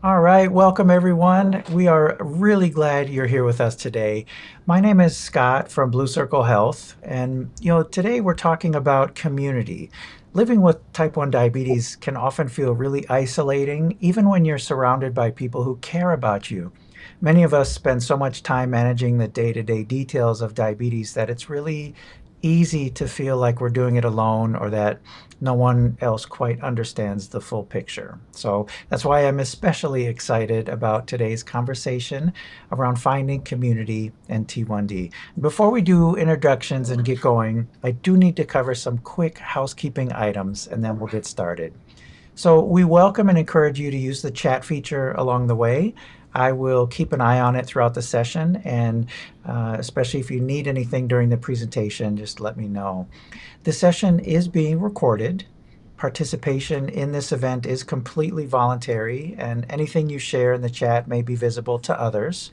All right, welcome everyone. We are really glad you're here with us today. My name is Scott from Blue Circle Health, and today we're talking about community. Living with type 1 diabetes can often feel really isolating, even when you're surrounded by people who care about you. Many of us spend so much time managing the day-to-day details of diabetes that it's really easy to feel like we're doing it alone or that no one else quite understands the full picture. So that's why I'm especially excited about today's conversation around finding community and T1D. Before we do introductions and get going, I do need to cover some quick housekeeping items and then we'll get started. So we welcome and encourage you to use the chat feature along the way. I will keep an eye on it throughout the session, and especially if you need anything during the presentation, just let me know. The session is being recorded. Participation in this event is completely voluntary, and anything you share in the chat may be visible to others.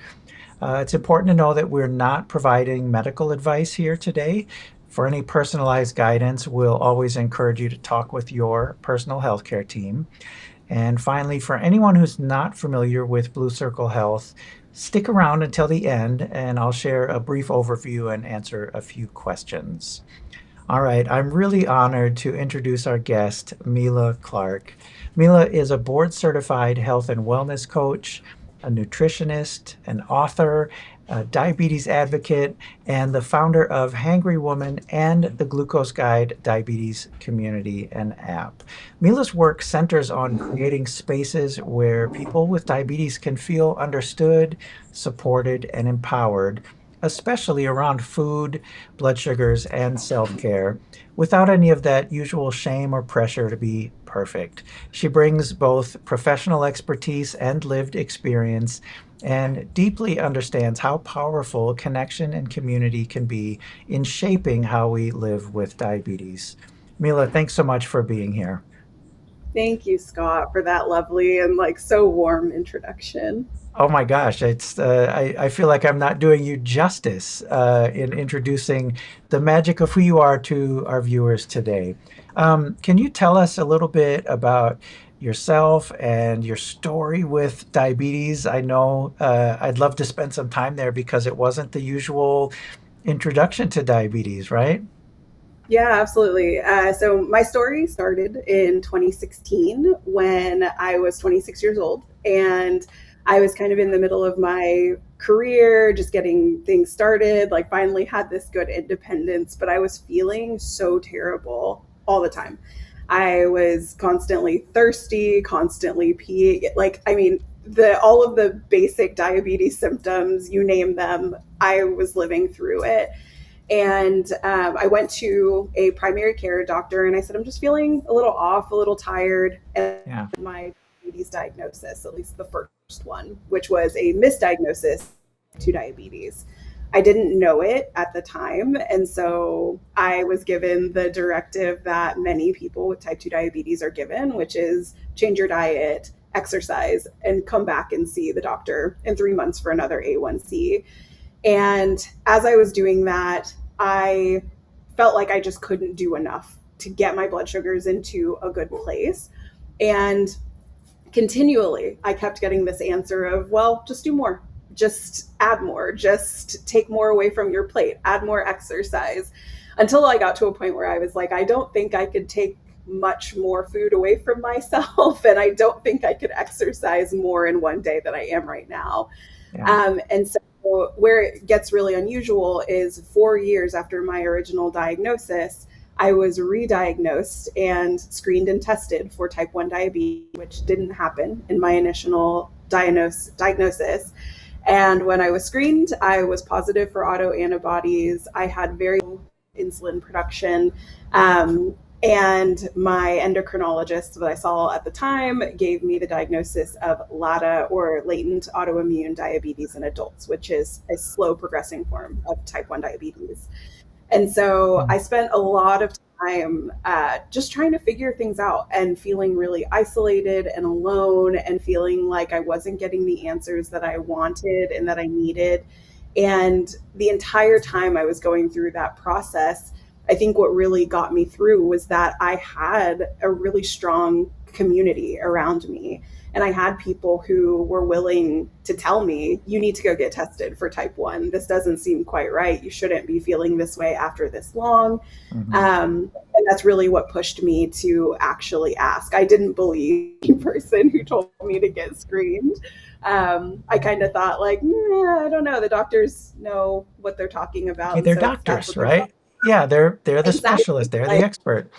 It's important to know that we're not providing medical advice here today. For any personalized guidance, we'll always encourage you to talk with your personal healthcare team. And finally, for anyone who's not familiar with Blue Circle Health, stick around until the end and I'll share a brief overview and answer a few questions. All right, I'm really honored to introduce our guest, Mila Clarke. Mila is a board certified health and wellness coach, a nutritionist, an author, a diabetes advocate, and the founder of Hangry Woman and the Glucose Guide Diabetes Community and app. Mila's work centers on creating spaces where people with diabetes can feel understood, supported, and empowered, especially around food, blood sugars, and self-care, without any of that usual shame or pressure to be perfect. She brings both professional expertise and lived experience and deeply understands how powerful connection and community can be in shaping how we live with diabetes. Mila, thanks so much for being here. Thank you, Scott, for that lovely and so warm introduction. Oh my gosh, I feel like I'm not doing you justice in introducing the magic of who you are to our viewers today. Can you tell us a little bit about yourself and your story with diabetes? I know I'd love to spend some time there because it wasn't the usual introduction to diabetes, right? Yeah, absolutely. So my story started in 2016 when I was 26 years old, and I was kind of in the middle of my career, just getting things started, like finally had this good independence, but I was feeling so terrible all the time. I was constantly thirsty, constantly peeing. The all of the basic diabetes symptoms, you name them, I was living through it. And I went to a primary care doctor and I said, I'm just feeling a little off, a little tired. And Yeah. my diabetes diagnosis, at least the first one, which was a misdiagnosis to diabetes. I didn't know it at the time. And so I was given the directive that many people with type 2 diabetes are given, which is change your diet, exercise, and come back and see the doctor in 3 months for another A1C. And as I was doing that, I felt like I just couldn't do enough to get my blood sugars into a good place. And continually, I kept getting this answer of, well, just do more, just add more, just take more away from your plate, add more exercise. Until I got to a point where I was like, I don't think I could take much more food away from myself. And I don't think I could exercise more in one day than I am right now. Yeah. And so where it gets really unusual is 4 years after my original diagnosis, I was re-diagnosed and screened and tested for type 1 diabetes, which didn't happen in my initial diagnosis. And when I was screened, I was positive for autoantibodies. I had very low insulin production. And my endocrinologist that I saw at the time gave me the diagnosis of LADA, or latent autoimmune diabetes in adults, which is a slow progressing form of type 1 diabetes. And so Mm. I spent a lot of time just trying to figure things out and feeling really isolated and alone and feeling like I wasn't getting the answers that I wanted and that I needed. And the entire time I was going through that process, I think what really got me through was that I had a really strong community around me. And I had people who were willing to tell me, you need to go get tested for type 1. This doesn't seem quite right. You shouldn't be feeling this way after this long. Hmm. And that's really what pushed me to actually ask. I didn't believe the person who told me to get screened. I kind of thought, like, I don't know. The doctors know what they're talking about, Hey, and they're so if that's doctors, what they're talking right? Yeah, they're the about, exactly. specialist, they're the Like, expert.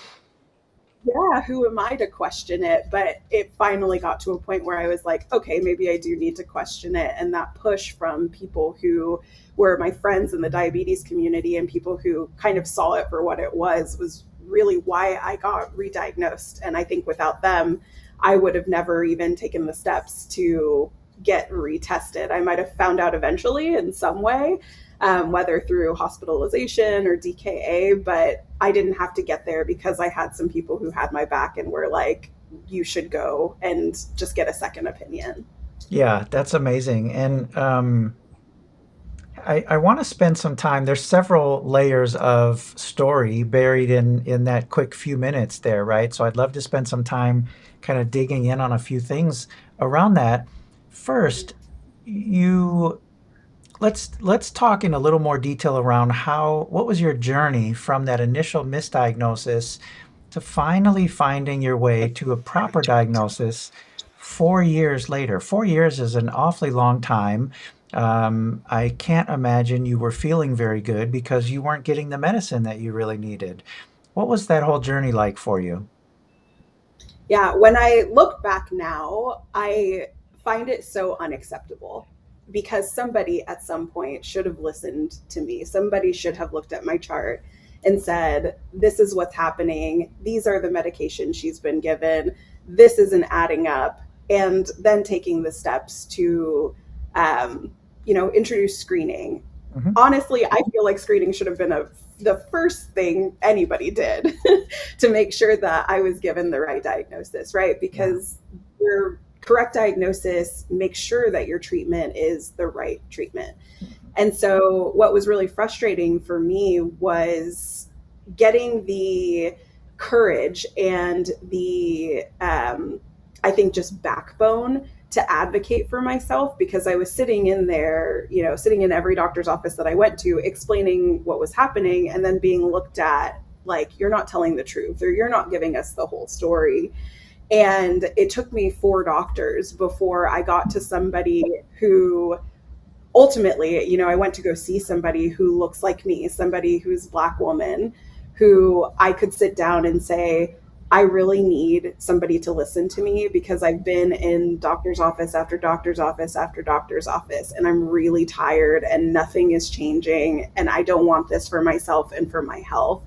yeah, who am I to question it? But it finally got to a point where I was like, okay, maybe I do need to question it. And that push from people who were my friends in the diabetes community and people who kind of saw it for what it was really why I got re-diagnosed. And I think without them, I would have never even taken the steps to get retested. I might have found out eventually in some way, whether through hospitalization or DKA, but I didn't have to get there because I had some people who had my back and were like, you should go and just get a second opinion. Yeah, that's amazing. And I want to spend some time. There's several layers of story buried in that quick few minutes there, right? So I'd love to spend some time kind of digging in on a few things around that. First, you let's talk in a little more detail around what was your journey from that initial misdiagnosis to finally finding your way to a proper diagnosis 4 years later. 4 years is an awfully long time. I can't imagine you were feeling very good because you weren't getting the medicine that you really needed. What was that whole journey like for you? Yeah, when I look back now, I find it so unacceptable because somebody at some point should have listened to me. Somebody should have looked at my chart and said, this is what's happening. These are the medications she's been given. This isn't adding up. And then taking the steps to, introduce screening. Hmm. Honestly, I feel like screening should have been the first thing anybody did to make sure that I was given the right diagnosis, right? Yeah. Because your correct diagnosis makes sure that your treatment is the right treatment. And so, what was really frustrating for me was getting the courage and I think, just backbone to advocate for myself because I was sitting in there, sitting in every doctor's office that I went to, explaining what was happening and then being looked at like, you're not telling the truth or you're not giving us the whole story. And it took me 4 doctors before I got to somebody who ultimately, I went to go see somebody who looks like me, somebody who's a Black woman, who I could sit down and say, I really need somebody to listen to me because I've been in doctor's office after doctor's office after doctor's office, and I'm really tired and nothing is changing. And I don't want this for myself and for my health.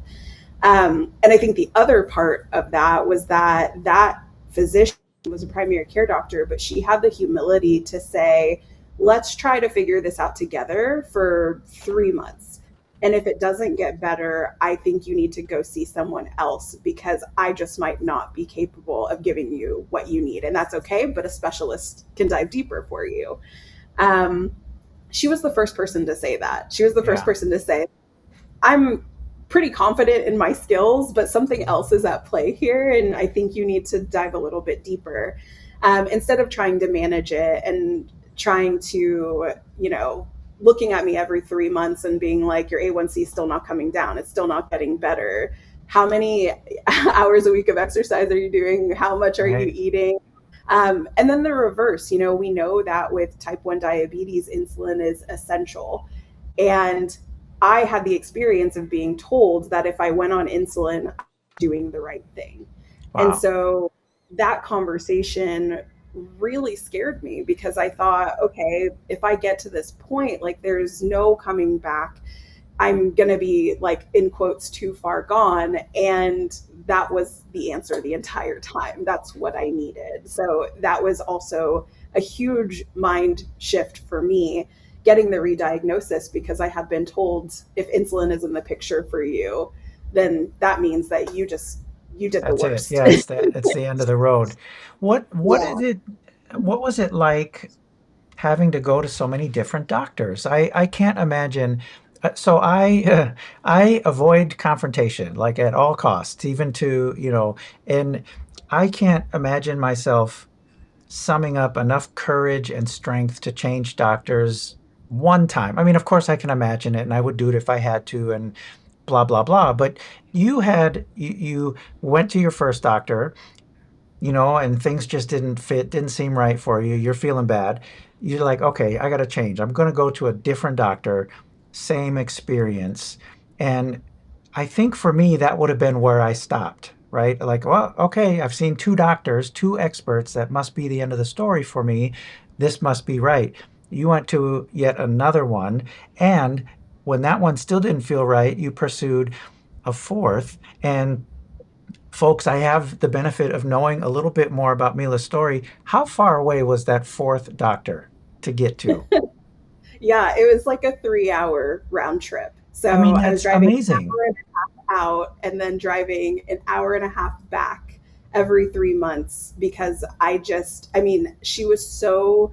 And I think the other part of that was that physician was a primary care doctor, but she had the humility to say, let's try to figure this out together for 3 months. And if it doesn't get better, I think you need to go see someone else because I just might not be capable of giving you what you need. And that's okay, but a specialist can dive deeper for you. Um, she was the first person to say that. She was the first Yeah. person to say, I'm pretty confident in my skills, but something else is at play here. And I think you need to dive a little bit deeper instead of trying to manage it and trying to, looking at me every 3 months and being like, your A1C is still not coming down. It's still not getting better. How many hours a week of exercise are you doing? How much are you Right. eating? And then the reverse, we know that with type 1 diabetes, insulin is essential. And I had the experience of being told that if I went on insulin, I was doing the right thing. And Wow. so that conversation really scared me because I thought, okay, if I get to this point, like there's no coming back. I'm going to be like, in quotes, too far gone. And that was the answer the entire time. That's what I needed. So that was also a huge mind shift for me getting the re-diagnosis because I had been told if insulin is in the picture for you, then that means that you did the That's it. worst. Yeah, it's the end of the road. What Yeah. is it what was it like having to go to so many different doctors? I can't imagine. So I avoid confrontation like at all costs, even to, and I can't imagine myself summing up enough courage and strength to change doctors one time. I mean, of course, I can imagine it, and I would do it if I had to, and blah blah blah. But you went to your first doctor, and things just didn't fit, didn't seem right for you. You're feeling bad. You're like, okay, I got to change. I'm going to go to a different doctor, same experience. And I think for me, that would have been where I stopped, right? Like, well, okay, I've seen two doctors, two experts. That must be the end of the story for me. This must be right. You went to yet another one. And when that one still didn't feel right, you pursued a fourth. And folks, I have the benefit of knowing a little bit more about Mila's story. How far away was that fourth doctor to get to? Yeah, it was like a 3 hour round trip. I So mean, I was that's driving an amazing. hour and a half out and then driving an hour and a half back every 3 months because I mean, she was so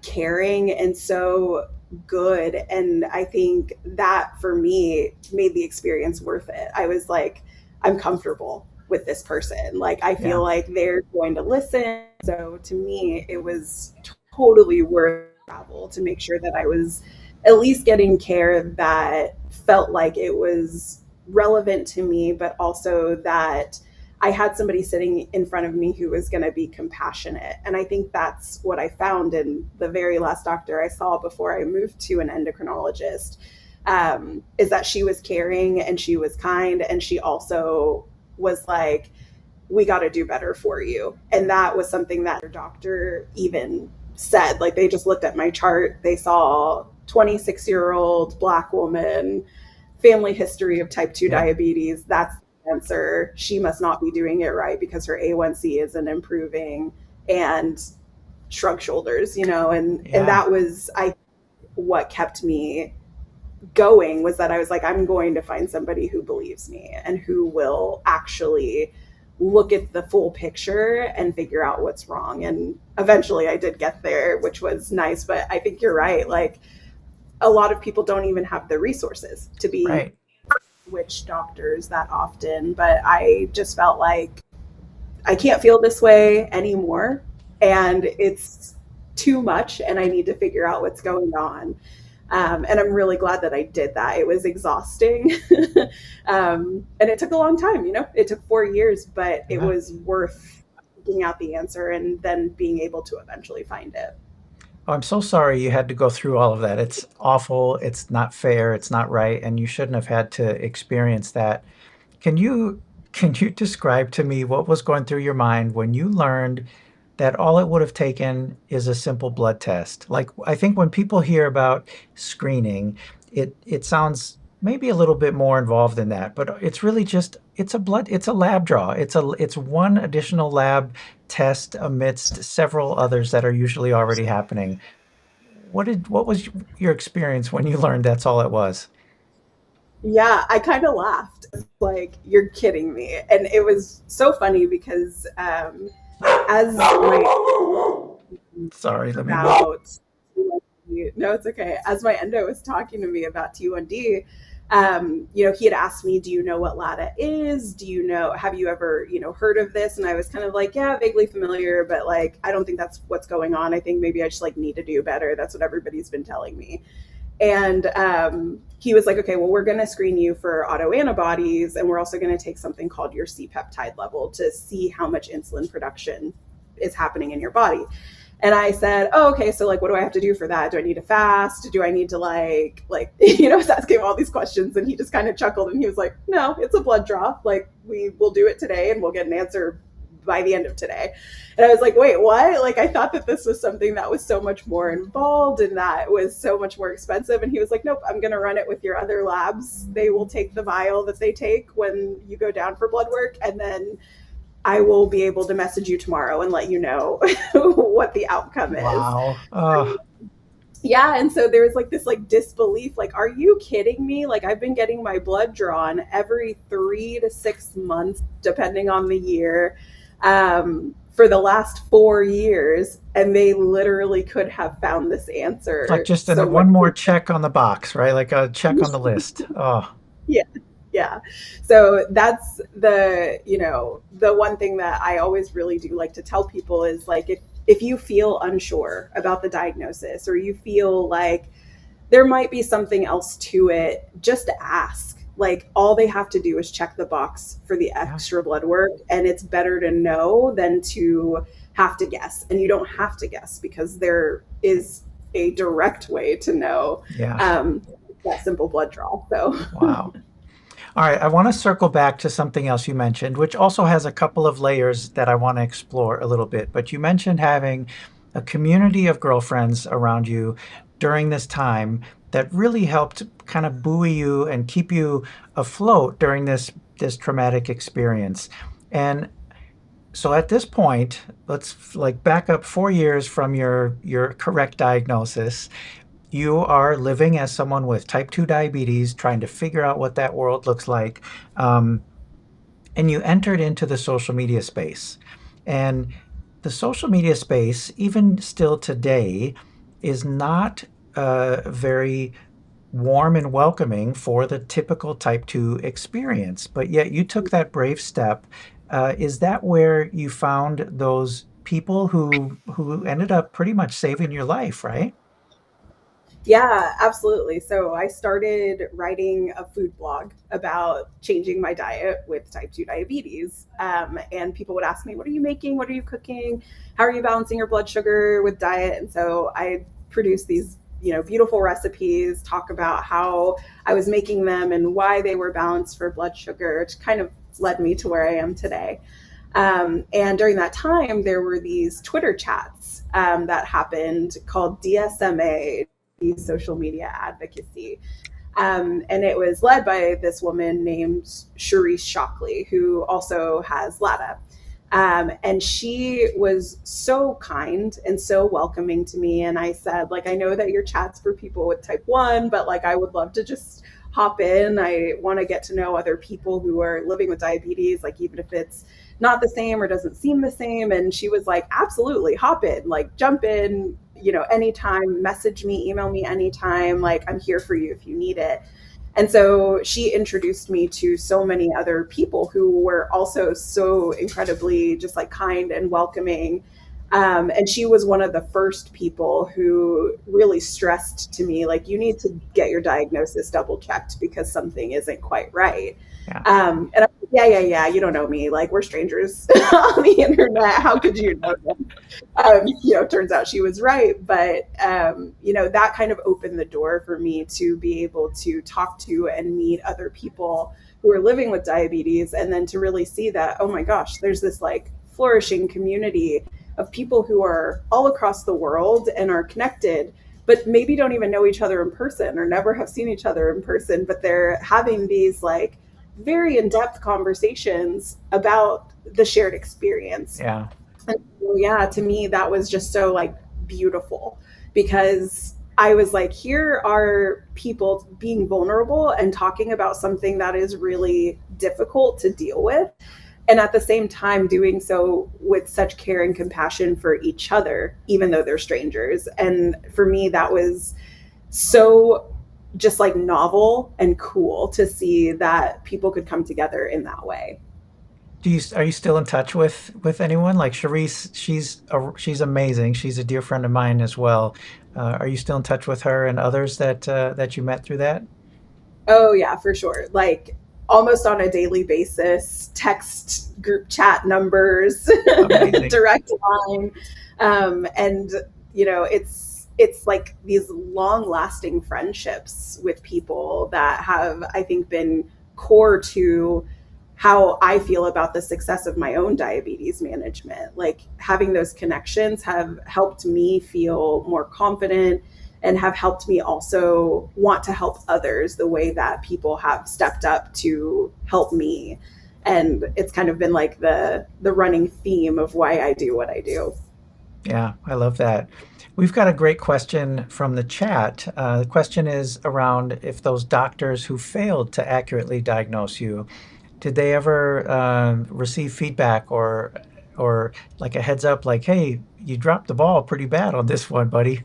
caring and so good. And I think that for me made the experience worth it. I was like, I'm comfortable with this person. Like, I feel Yeah, like they're going to listen. So to me, it was totally worth travel to make sure that I was at least getting care that felt like it was relevant to me, but also that I had somebody sitting in front of me who was going to be compassionate. And I think that's what I found in the very last doctor I saw before I moved to an endocrinologist, is that she was caring and she was kind. And she also was like, we got to do better for you. And that was something that her doctor even said. Like, they just looked at my chart, they saw 26-year-old Black woman, family history of type 2 yeah, diabetes. That's the answer. She must not be doing it right because her A1C isn't improving, and shrug shoulders, and yeah, that was I what kept me going, was that I was like, I'm going to find somebody who believes me and who will actually look at the full picture and figure out what's wrong. And eventually I did get there, which was nice. But I think you're right. Like, a lot of people don't even have the resources to be right. witch doctors that often. But I just felt like I can't feel this way anymore. And it's too much. And I need to figure out what's going on. And I'm really glad that I did that. It was exhausting. And it took a long time, it took 4 years, but it Yeah. was worth figuring out the answer and then being able to eventually find it. Oh, I'm so sorry you had to go through all of that. It's awful. It's not fair. It's not right, and you shouldn't have had to experience that. Can you can you describe to me what was going through your mind when you learned that all it would have taken is a simple blood test? Like, I think when people hear about screening, it sounds maybe a little bit more involved than that, but it's really just it's a lab draw. It's one additional lab test amidst several others that are usually already happening. What was your experience when you learned that's all it was? Yeah, I kind of laughed. Like, you're kidding me. And it was so funny because as my Sorry, let me move. about T1D. No, it's okay. As my endo was talking to me about T1D, he had asked me, "Do you know what LADA is? Have you ever, heard of this?" And I was kind of like, "Yeah, vaguely familiar, but like, I don't think that's what's going on. I think maybe I just like need to do better. That's what everybody's been telling me." And he was like, "Okay, well, we're going to screen you for autoantibodies, and we're also going to take something called your C peptide level to see how much insulin production is happening in your body." And I said, "Oh, okay. So like, what do I have to do for that? Do I need to fast? Do I need to I was asking him all these questions, and he just kind of chuckled and he was like, "No, it's a blood draw. Like, we will do it today, and we'll get an answer by the end of today." And I was like, "Wait, what?" Like, I thought that this was something that was so much more involved and that was so much more expensive. And he was like, "Nope, I'm going to run it with your other labs. They will take the vial that they take when you go down for blood work, and then I will be able to message you tomorrow and let you know what the outcome is." Wow. Oh, Yeah, and so there was like this like disbelief, like, are you kidding me? Like, I've been getting my blood drawn every 3 to 6 months, depending on the year, for the last 4 years, and they literally could have found this like answer just so much one more quicker. check on the box, right? Like a check on the list. Oh, Yeah, yeah. So that's the one thing that I always really do like to tell people is like, if you feel unsure about the diagnosis, or you feel like there might be something else to it, just ask. Like, all they have to do is check the box for the Yeah. extra blood work, and it's better to know than to have to guess. And you don't have to guess, because there is a direct way to know, Yeah. um, that simple blood draw. So Wow. All right, I want to circle back to something else you mentioned, which also has a couple of layers that I want to explore a little bit. But you mentioned having a community of girlfriends around you during this time that really helped kind of buoy you and keep you afloat during this traumatic experience. And so at this point, let's like back up 4 years from your correct diagnosis. You are living as someone with type 2 diabetes, trying to figure out what that world looks like. Um, and you entered into the social media space. And the social media space, even still today, is not very warm and welcoming for the typical type 2 experience. But yet you took that brave step. Is that where you found those people who ended up pretty much saving your life, right? yeah, absolutely. So I started writing a food blog about changing my diet with type 2 diabetes. And people would ask me, what are you making? What are you cooking? How are you balancing your blood sugar with diet? And so I produced these, beautiful recipes, talk about how I was making them and why they were balanced for blood sugar, which kind of led me to where I am today. And during that time, there were these Twitter chats that happened called DSMA, social media advocacy. And it was led by this woman named Sharice Shockley, who also has LADA. And she was so kind and so welcoming to me. And I said, like, I know that your chat's for people with type 1, but like, I would love to just hop in. I want to get to know other people who are living with diabetes, like, even if it's not the same or doesn't seem the same. And she was like, absolutely, hop in, like, jump in, anytime, message me, email me anytime. Like, I'm here for you if you need it. And so she introduced me to so many other people who were also so incredibly just like kind and welcoming. And she was one of the first people who really stressed to me, like, you need to get your diagnosis double checked because something isn't quite right. Yeah. And I'm like, yeah, you don't know me. Like, we're strangers on the internet. How could you know this? Turns out she was right. But, that kind of opened the door for me to be able to talk to and meet other people who are living with diabetes. And then to really see that, oh my gosh, there's this like flourishing community of people who are all across the world and are connected, but maybe don't even know each other in person or never have seen each other in person, but they're having these like very in-depth conversations about the shared experience. Yeah. And so, yeah, to me, that was just so like beautiful, because I was like, here are people being vulnerable and talking about something that is really difficult to deal with. And at the same time, doing so with such care and compassion for each other, even though they're strangers. And for me, that was so just like novel and cool to see that people could come together in that way. Are you still in touch with anyone like Charisse? She's amazing. She's a dear friend of mine as well. Are you still in touch with her and others that you met through that? Oh yeah, for sure. Like, almost on a daily basis, text, group chat numbers, Amazing. direct line. And it's like these long lasting friendships with people that have, I think, been core to how I feel about the success of my own diabetes management. Like, having those connections have helped me feel more confident and have helped me also want to help others the way that people have stepped up to help me. And it's kind of been like the running theme of why I do what I do. Yeah, I love that. We've got a great question from the chat. The question is around if those doctors who failed to accurately diagnose you, did they ever receive feedback or like a heads up, like, hey, you dropped the ball pretty bad on this one, buddy?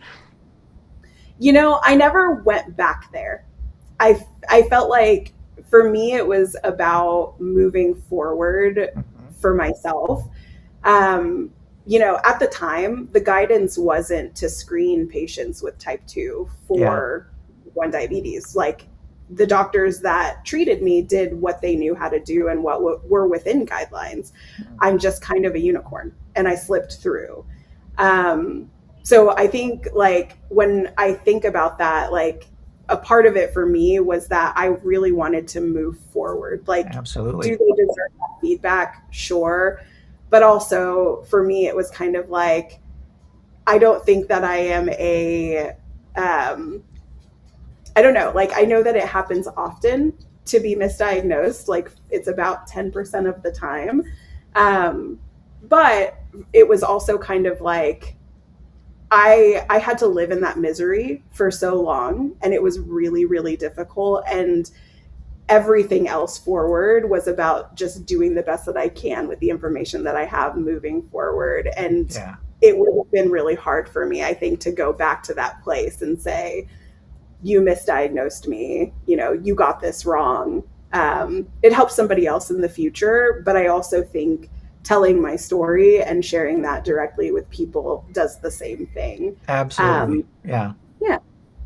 I never went back there. I felt like, for me, it was about moving forward Mhm. for myself. Um, at the time, the guidance wasn't to screen patients with type 2 Yeah. for one diabetes. Like the doctors that treated me did what they knew how to do and what were within guidelines. I'm just kind of a unicorn and I slipped through. Um, so I think like when I think about that, like a part of it for me was that I really wanted to move forward. Like, do Absolutely. they deserve that feedback? Sure. But also for me, it was kind of like, I don't think that I am um, I don't know, like I know that it happens often to be misdiagnosed, like it's about 10% of the time. Um, but it was also kind of like, I had to live in that misery for so long and it was really, really difficult. And everything else forward was about just doing the best that I can with the information that I have moving forward. And Yeah. it would have been really hard for me, I think, to go back to that place and say, you misdiagnosed me, you got this wrong. It helps somebody else in the future, but I also think telling my story and sharing that directly with people does the same thing. Absolutely. Um, Yeah. yeah,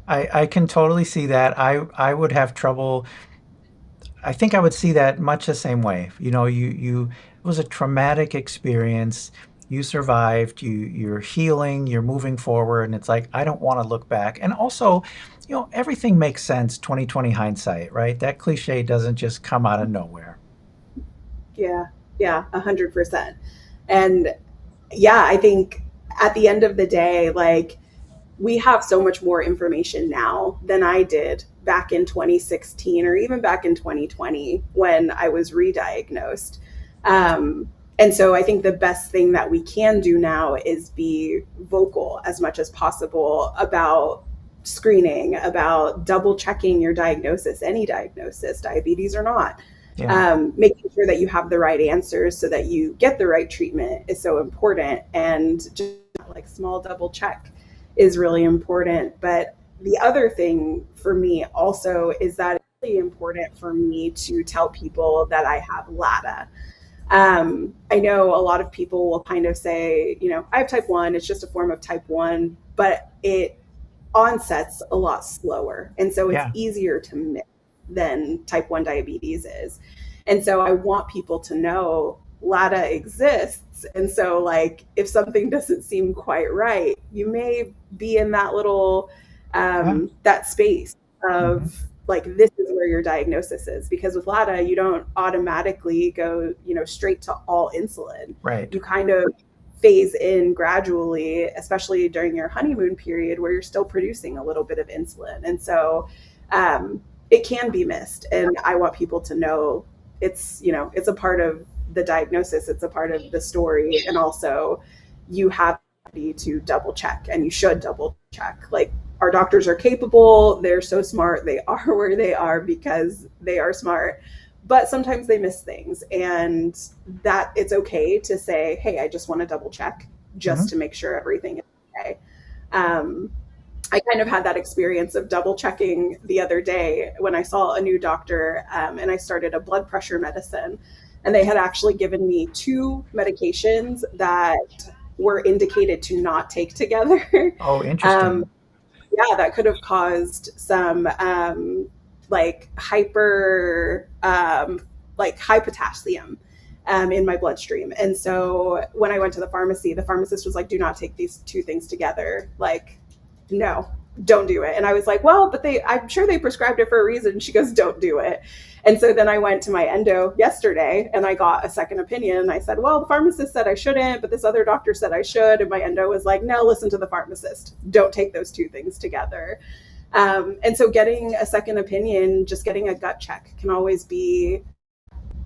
I can totally see that. I would have trouble. I think I would see that much the same way. It was a traumatic experience. You survived, you're healing, you're moving forward, and it's like, I don't want to look back. And also, everything makes sense, 2020 hindsight, right? That cliche doesn't just come out of nowhere. yeah, yeah, 100%. And yeah, I think at the end of the day, like we have so much more information now than I did back in 2016 or even back in 2020 when I was re-diagnosed. And so I think the best thing that we can do now is be vocal as much as possible about screening, about double checking your diagnosis, any diagnosis, diabetes or not. Yeah. Making sure that you have the right answers so that you get the right treatment is so important. And just like small double check is really important. But the other thing for me also is that it's really important for me to tell people that I have LADA. I know a lot of people will kind of say, I have type 1, it's just a form of type 1, but it onsets a lot slower. And so it's Yeah. easier to miss than type 1 diabetes is. And so I want people to know LADA exists. And so, like, if something doesn't seem quite right, you may be in that little, Yeah. that space Hmm. of like, this is where your diagnosis is. Because with LADA, you don't automatically go, straight to all insulin. Right. You kind of phase in gradually, especially during your honeymoon period where you're still producing a little bit of insulin. And so it can be missed. And I want people to know it's a part of the diagnosis, it's a part of the story. And also you have to double check and you should double check. Like our doctors are capable, they're so smart, they are where they are because they are smart, but sometimes they miss things, and that it's okay to say, hey, I just want to double check just Hmm. to make sure everything is okay. um, I kind of had that experience of double checking the other day when I saw a new doctor, and I started a blood pressure medicine, and they had actually given me two medications that were indicated to not take together. Oh, um, interesting. yeah, that could have caused some like like high potassium in my bloodstream. And so when I went to the pharmacy, the pharmacist was like, do not take these two things together. Like, no, don't do it. And I was like, well, but I'm sure they prescribed it for a reason. She goes, don't do it. And so then I went to my endo yesterday and I got a second opinion. And I said, well, the pharmacist said I shouldn't, but this other doctor said I should. And my endo was like, no, listen to the pharmacist. Don't take those two things together. And so getting a second opinion, just getting a gut check can always be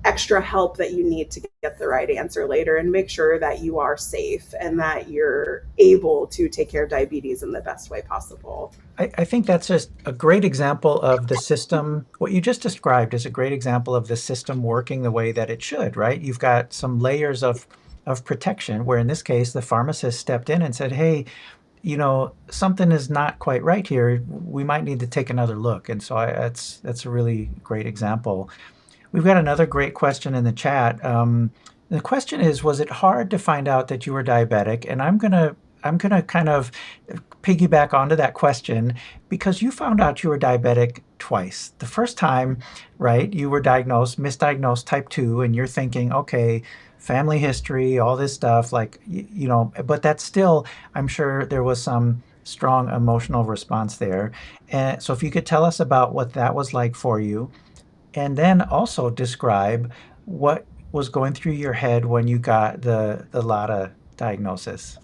extra help that you need to get the right answer later and make sure that you are safe and that you're able to take care of diabetes in the best way possible. I think that's just a great example of the system. What you just described is a great example of the system working the way that it should, right? You've got some layers of protection, where in this case, the pharmacist stepped in and said, hey, something is not quite right here. We might need to take another look. And so that's a really great example. We've got another great question in the chat. The question is, was it hard to find out that you were diabetic? And I'm gonna kind of piggyback onto that question because you found out you were diabetic twice. The first time, right, you were diagnosed, misdiagnosed type 2, and you're thinking, okay, family history, all this stuff, like, but that's still, I'm sure there was some strong emotional response there. And so if you could tell us about what that was like for you, and then also describe what was going through your head when you got the LADA diagnosis.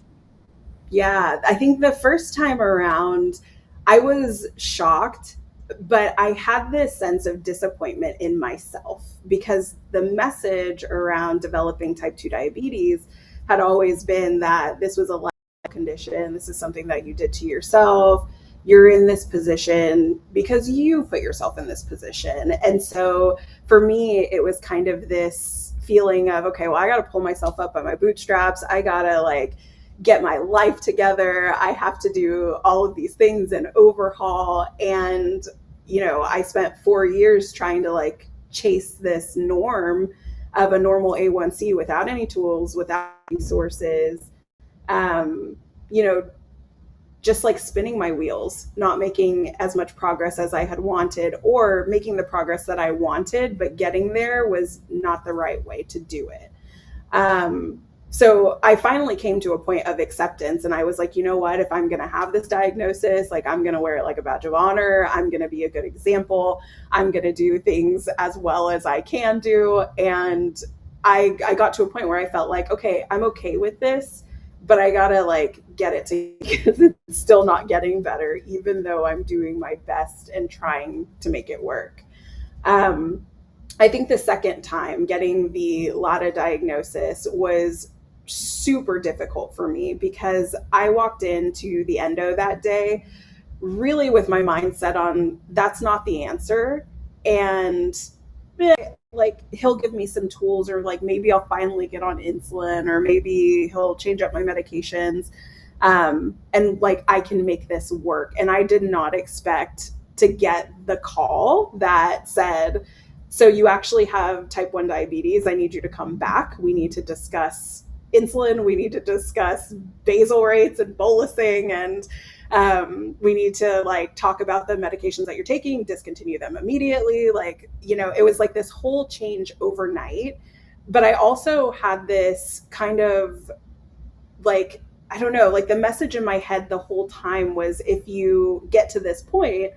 Yeah, I think the first time around, I was shocked, but I had this sense of disappointment in myself because the message around developing type 2 diabetes had always been that this was a life condition. This is something that you did to yourself. You're in this position because you put yourself in this position. And so for me, it was kind of this feeling of, okay, well, I got to pull myself up by my bootstraps. I got to like get my life together. I have to do all of these things and overhaul. And, I spent 4 years trying to like chase this norm of a normal A1C without any tools, without resources, um, you know, just like spinning my wheels, not making as much progress as I had wanted, or making the progress that I wanted, but getting there was not the right way to do it. Um, so I finally came to a point of acceptance, and I was like, you know what, if I'm going to have this diagnosis, like I'm going to wear it like a badge of honor. I'm going to be a good example. I'm going to do things as well as I can do. And I got to a point where I felt like, okay, I'm okay with this, but I got to like get it to, because it's still not getting better, even though I'm doing my best and trying to make it work. Um, I think the second time getting the LADA diagnosis was super difficult for me because I walked into the endo that day really with my mindset on that's not the answer. And like he'll give me some tools, or like maybe I'll finally get on insulin, or maybe he'll change up my medications. And like I can make this work. And I did not expect to get the call that said, so you actually have type 1 diabetes. I need you to come back. We need to discuss insulin. We need to discuss basal rates and bolusing. And we need to like talk about the medications that you're taking, discontinue them immediately. Like, it was like this whole change overnight. But I also had this kind of like, I don't know, like the message in my head the whole time was, if you get to this point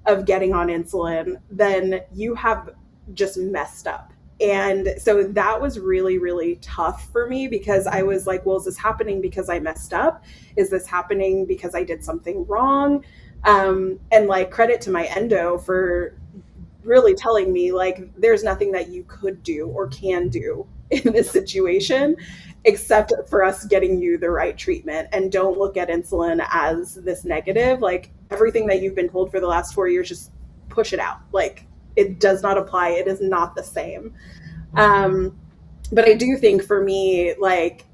of getting on insulin, then you have just messed up. And so that was really, really tough for me because I was like, well, is this happening because I messed up? Is this happening because I did something wrong? And like credit to my endo for really telling me like, there's nothing that you could do or can do in this situation except for us getting you the right treatment. And don't look at insulin as this negative. Like everything that you've been told for the last 4 years, just push it out. Like it does not apply. It is not the same. Um, but I do think for me, like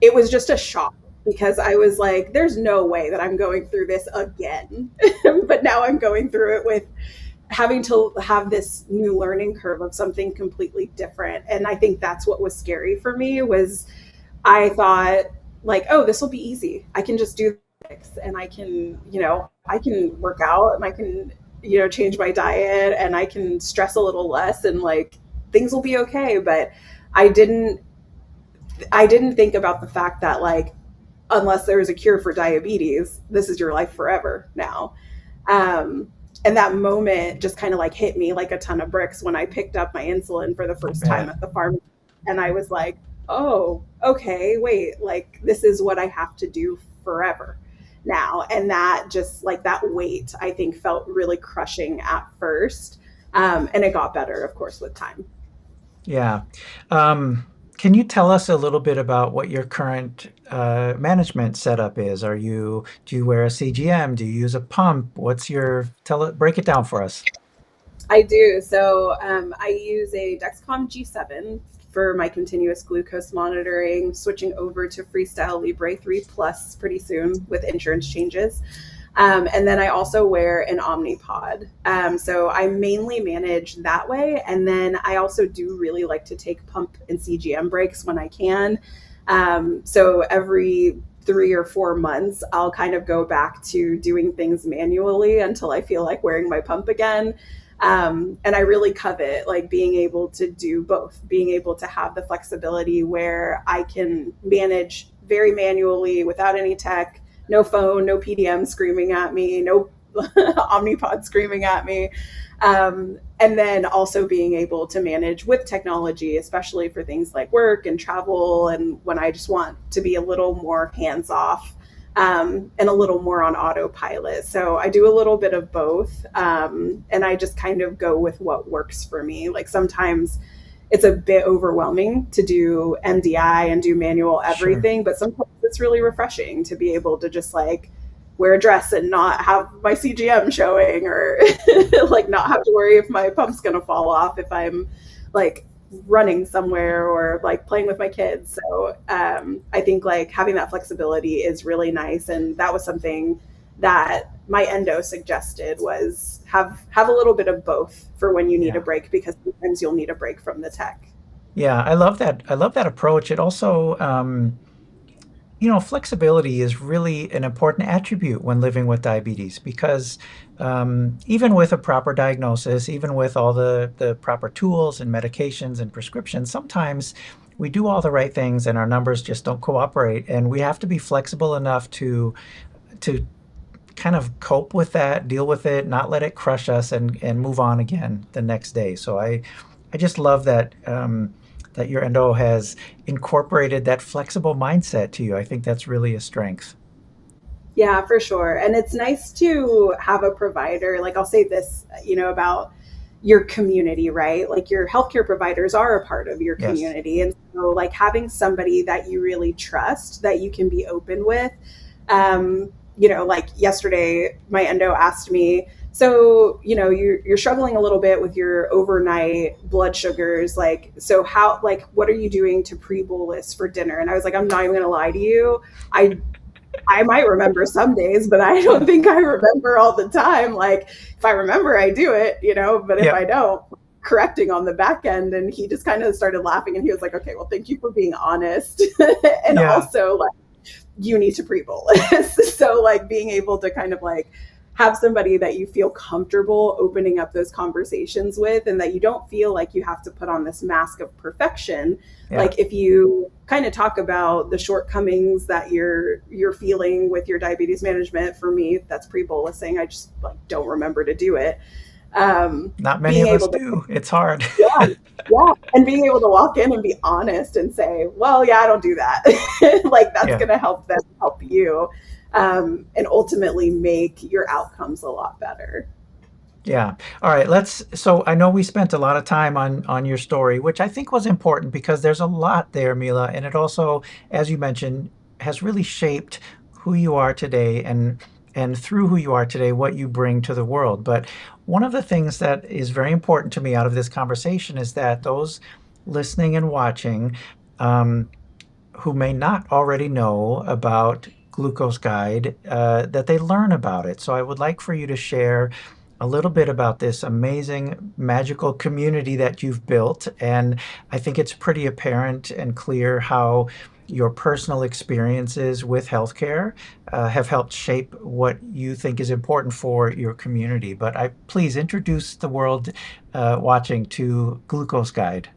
it was just a shock because I was like, there's no way that I'm going through this again. But now I'm going through it with having to have this new learning curve of something completely different. And I think that's what was scary for me was I thought like, oh, this will be easy. I can just do this, and I can, I can work out, and I can, change my diet, and I can stress a little less, and like things will be okay. But I didn't I didn't think about the fact that like unless there is a cure for diabetes, this is your life forever now. Um, and that moment just kind of like hit me like a ton of bricks when I picked up my insulin for the I first time bet. at the pharmacy. And I was like, oh, okay, wait, like this is what I have to do forever now. And that just like that weight, I think felt really crushing at first. And it got better, of course, with time. Yeah. Can you tell us a little bit about what your current management setup is? Do you wear a CGM? Do you use a pump? Break it down for us. I do. So I use a Dexcom G7 for my continuous glucose monitoring, switching over to Freestyle Libre 3 Plus pretty soon with insurance changes. And then I also wear an Omnipod. So I mainly manage that way. And then I also do really like to take pump and CGM breaks when I can. So every 3 or 4 months, I'll kind of go back to doing things manually until I feel like wearing my pump again. And I really covet like being able to do both, being able to have the flexibility where I can manage very manually without any tech, no phone, no PDM screaming at me, no Omnipod screaming at me. And then also being able to manage with technology, especially for things like work and travel, and when I just want to be a little more hands off, and a little more on autopilot. So I do a little bit of both, and I just kind of go with what works for me. Like sometimes it's a bit overwhelming to do MDI and do manual Sure. everything, but sometimes it's really refreshing to be able to just like wear a dress and not have my CGM showing, or like not have to worry if my pump's going to fall off if I'm like running somewhere or like playing with my kids. So I think like having that flexibility is really nice. And that was something that my endo suggested, was have a little bit of both for when you need a Yeah. break, because sometimes you'll need a break from the tech. Yeah, I love that. I love that approach. It also, flexibility is really an important attribute when living with diabetes because even with a proper diagnosis, even with all the proper tools and medications and prescriptions, sometimes we do all the right things and our numbers just don't cooperate. And we have to be flexible enough to kind of cope with that, deal with it, not let it crush us, and move on again the next day. So I just love that that your endo has incorporated that flexible mindset to you. I think that's really a strength. Yeah, for sure. And it's nice to have a provider. Like I'll say this, about your community, right? Like your healthcare providers are a part of your Yes. community. And so like having somebody that you really trust, that you can be open with. Like yesterday, my endo asked me, so, you're struggling a little bit with your overnight blood sugars. Like, so how, like, what are you doing to pre-bolus for dinner? And I was like, I'm not even going to lie to you. I I might remember some days, but I don't think I remember all the time. Like if I remember, I do it, but if Yeah. I don't, correcting on the back end. And he just kind of started laughing and he was like, okay, well, thank you for being honest. And Yeah. also like, you need to pre-bolus. So like being able to kind of like have somebody that you feel comfortable opening up those conversations with, and that you don't feel like you have to put on this mask of perfection. Yeah. Like if you kind of talk about the shortcomings that you're feeling with your diabetes management, for me that's pre-bolusing. I just like don't remember to do it. Not many Being of us able to, do. It's hard. yeah, yeah, and being able to walk in and be honest and say, well, yeah, I don't do that. Like that's Yeah. going to help them help you, and ultimately make your outcomes a lot better. Yeah. All right. So I know we spent a lot of time on your story, which I think was important because there's a lot there, Mila, and it also, as you mentioned, has really shaped who you are today and through who you are today, what you bring to the world. But one of the things that is very important to me out of this conversation is that those listening and watching, um, who may not already know about Glucose Guide, that they learn about it. So I would like for you to share a little bit about this amazing magical community that you've built. And I think it's pretty apparent and clear how your personal experiences with healthcare have helped shape what you think is important for your community. But please introduce the world watching to Glucose Guide.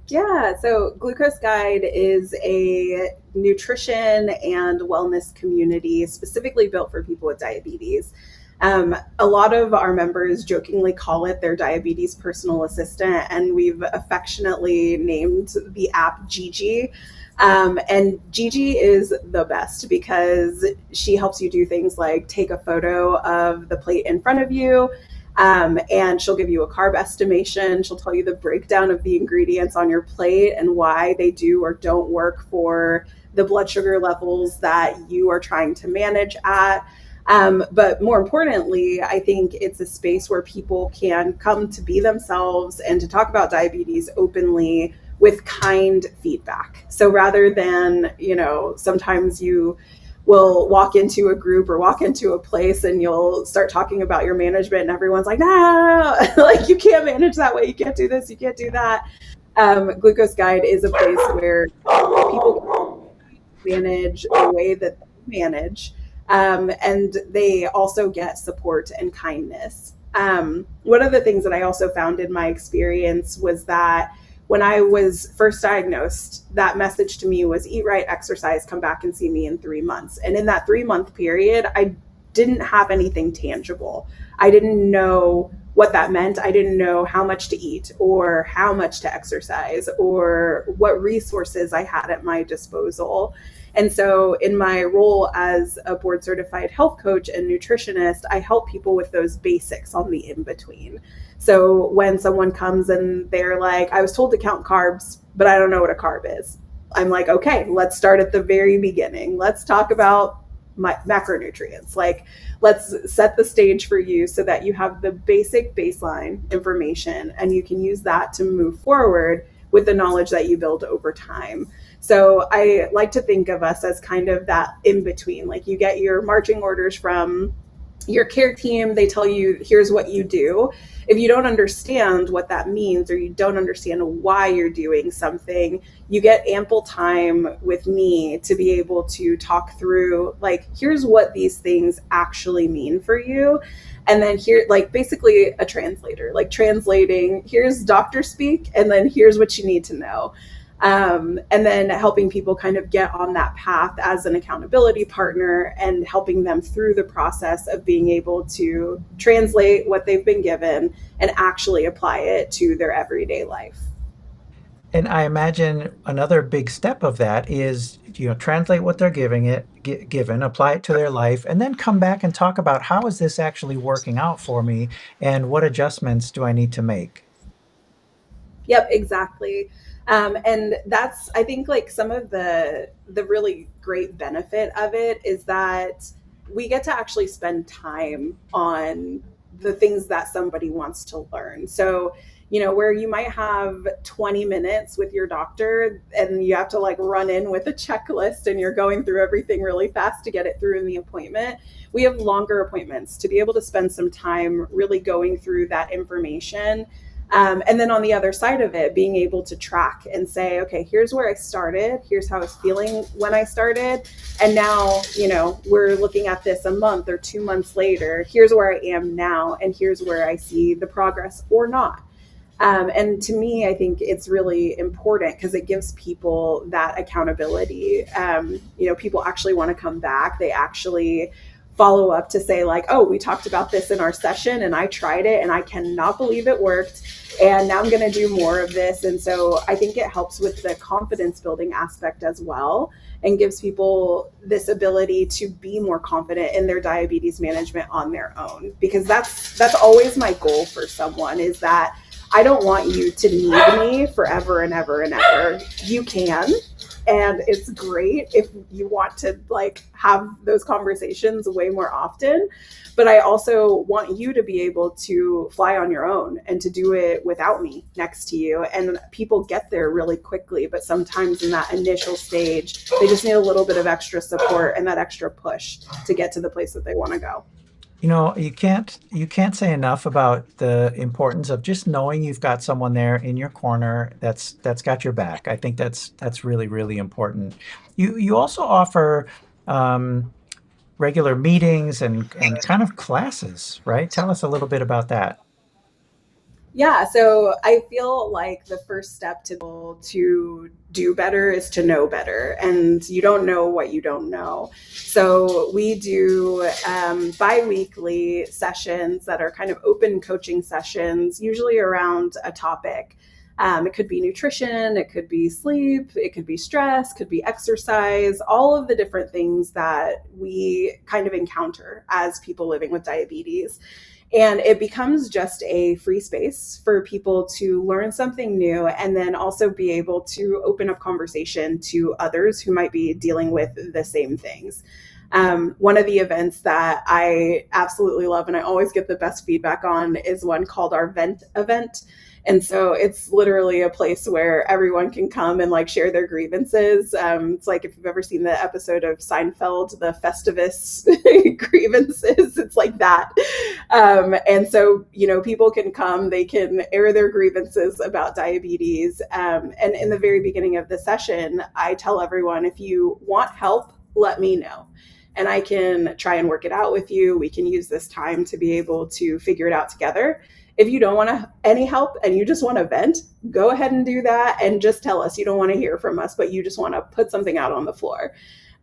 Yeah, so Glucose Guide is a nutrition and wellness community specifically built for people with diabetes. A lot of our members jokingly call it their diabetes personal assistant, and we've affectionately named the app Gigi. And Gigi is the best because she helps you do things like take a photo of the plate in front of you, and she'll give you a carb estimation. She'll tell you the breakdown of the ingredients on your plate and why they do or don't work for the blood sugar levels that you are trying to manage at. But more importantly, I think it's a space where people can come to be themselves and to talk about diabetes openly with kind feedback. So rather than, sometimes you will walk into a group or walk into a place and you'll start talking about your management and everyone's like, no, like you can't manage that way. You can't do this. You can't do that. Glucose Guide is a place where people manage the way that they manage. And they also get support and kindness. One of the things that I also found in my experience was that when I was first diagnosed, that message to me was eat right, exercise, come back and see me in 3 months. And in that 3 month period, I didn't have anything tangible. I didn't know what that meant. I didn't know how much to eat or how much to exercise or what resources I had at my disposal. And so, in my role as a board certified health coach and nutritionist, I help people with those basics on the in between. So, when someone comes and they're like, I was told to count carbs, but I don't know what a carb is, I'm like, okay, let's start at the very beginning. Let's talk about macronutrients. Like, let's set the stage for you so that you have the basic baseline information and you can use that to move forward with the knowledge that you build over time. So I like to think of us as kind of that in between. Like, you get your marching orders from your care team, they tell you, here's what you do. If you don't understand what that means or you don't understand why you're doing something, you get ample time with me to be able to talk through, like, here's what these things actually mean for you. And then here, like, basically a translator, like translating, here's doctor speak, and then here's what you need to know. And then helping people kind of get on that path as an accountability partner and helping them through the process of being able to translate what they've been given and actually apply it to their everyday life. And I imagine another big step of that is, translate what they're given, apply it to their life, and then come back and talk about how is this actually working out for me and what adjustments do I need to make? Yep, exactly. And that's, I think, like some of the really great benefit of it is that we get to actually spend time on the things that somebody wants to learn. So, where you might have 20 minutes with your doctor and you have to like run in with a checklist and you're going through everything really fast to get it through in the appointment, we have longer appointments to be able to spend some time really going through that information. And then on the other side of it, being able to track and say, okay, here's where I started. Here's how I was feeling when I started. And now, we're looking at this a month or 2 months later. Here's where I am now. And here's where I see the progress or not. And to me, I think it's really important because it gives people that accountability. People actually want to come back. They actually follow up to say like, oh, we talked about this in our session and I tried it and I cannot believe it worked. And now I'm going to do more of this. And so I think it helps with the confidence building aspect as well and gives people this ability to be more confident in their diabetes management on their own. Because that's always my goal for someone, is that I don't want you to need me forever and ever and ever. You can. And it's great if you want to like have those conversations way more often. But I also want you to be able to fly on your own and to do it without me next to you. And people get there really quickly, but sometimes in that initial stage, they just need a little bit of extra support and that extra push to get to the place that they want to go. You can't say enough about the importance of just knowing you've got someone there in your corner that's got your back. I think that's really, really important. You also offer um, regular meetings and kind of classes, right? Tell us a little bit about that. Yeah, so I feel like the first step to do better is to know better, and you don't know what you don't know. So we do bi-weekly sessions that are kind of open coaching sessions, usually around a topic. It could be nutrition, it could be sleep, it could be stress, could be exercise, all of the different things that we kind of encounter as people living with diabetes. And it becomes just a free space for people to learn something new and then also be able to open up conversation to others who might be dealing with the same things. One of the events that I absolutely love and I always get the best feedback on is one called our Vent event. And so it's literally a place where everyone can come and like share their grievances. It's like if you've ever seen the episode of Seinfeld, the Festivus grievances, it's like that. And so, people can come, they can air their grievances about diabetes. And in the very beginning of the session, I tell everyone, if you want help, let me know. And I can try and work it out with you. We can use this time to be able to figure it out together. If you don't want any help and you just want to vent, go ahead and do that and just tell us you don't want to hear from us, but you just want to put something out on the floor.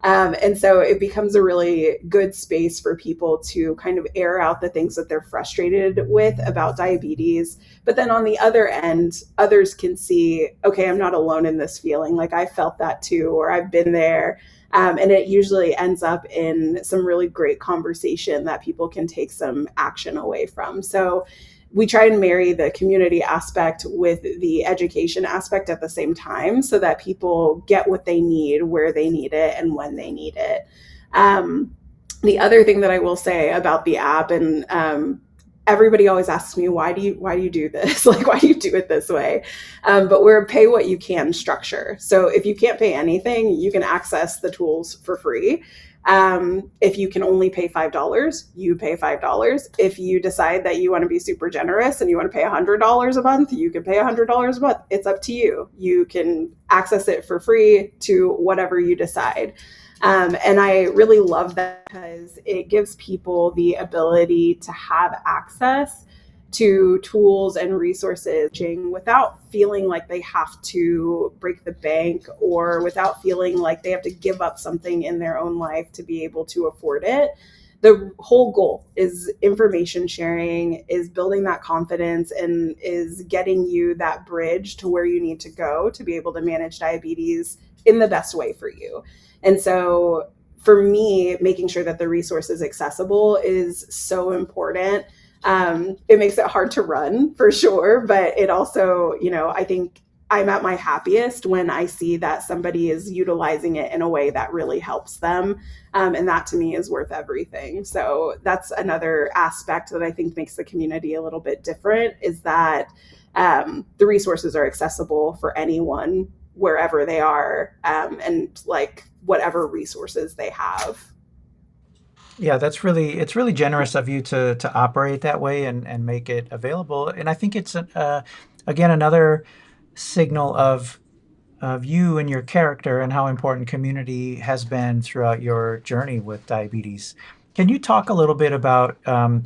And so it becomes a really good space for people to kind of air out the things that they're frustrated with about diabetes. But then on the other end, others can see, okay, I'm not alone in this feeling. Like I felt that too, or I've been there. And it usually ends up in some really great conversation that people can take some action away from. So we try and marry the community aspect with the education aspect at the same time so that people get what they need, where they need it, and when they need it. The other thing that I will say about the app, and everybody always asks me, why do you do this? Like, why do you do it this way? But we're a pay what you can structure. So if you can't pay anything, you can access the tools for free. If you can only pay $5, you pay $5. If you decide that you want to be super generous and you want to pay $100 a month, you can pay $100 a month. It's up to you. You can access it for free to whatever you decide. And I really love that because it gives people the ability to have access to tools and resources without feeling like they have to break the bank or without feeling like they have to give up something in their own life to be able to afford it. The whole goal is information sharing, is building that confidence, and is getting you that bridge to where you need to go to be able to manage diabetes in the best way for you. And so for me, making sure that the resource is accessible is so important. It makes it hard to run for sure, but it also, I think I'm at my happiest when I see that somebody is utilizing it in a way that really helps them. And that to me is worth everything. So that's another aspect that I think makes the community a little bit different, is that the resources are accessible for anyone wherever they are, and like whatever resources they have. Yeah, it's really generous of you to operate that way and make it available. And I think it's again another signal of you and your character and how important community has been throughout your journey with diabetes. Can you talk a little bit about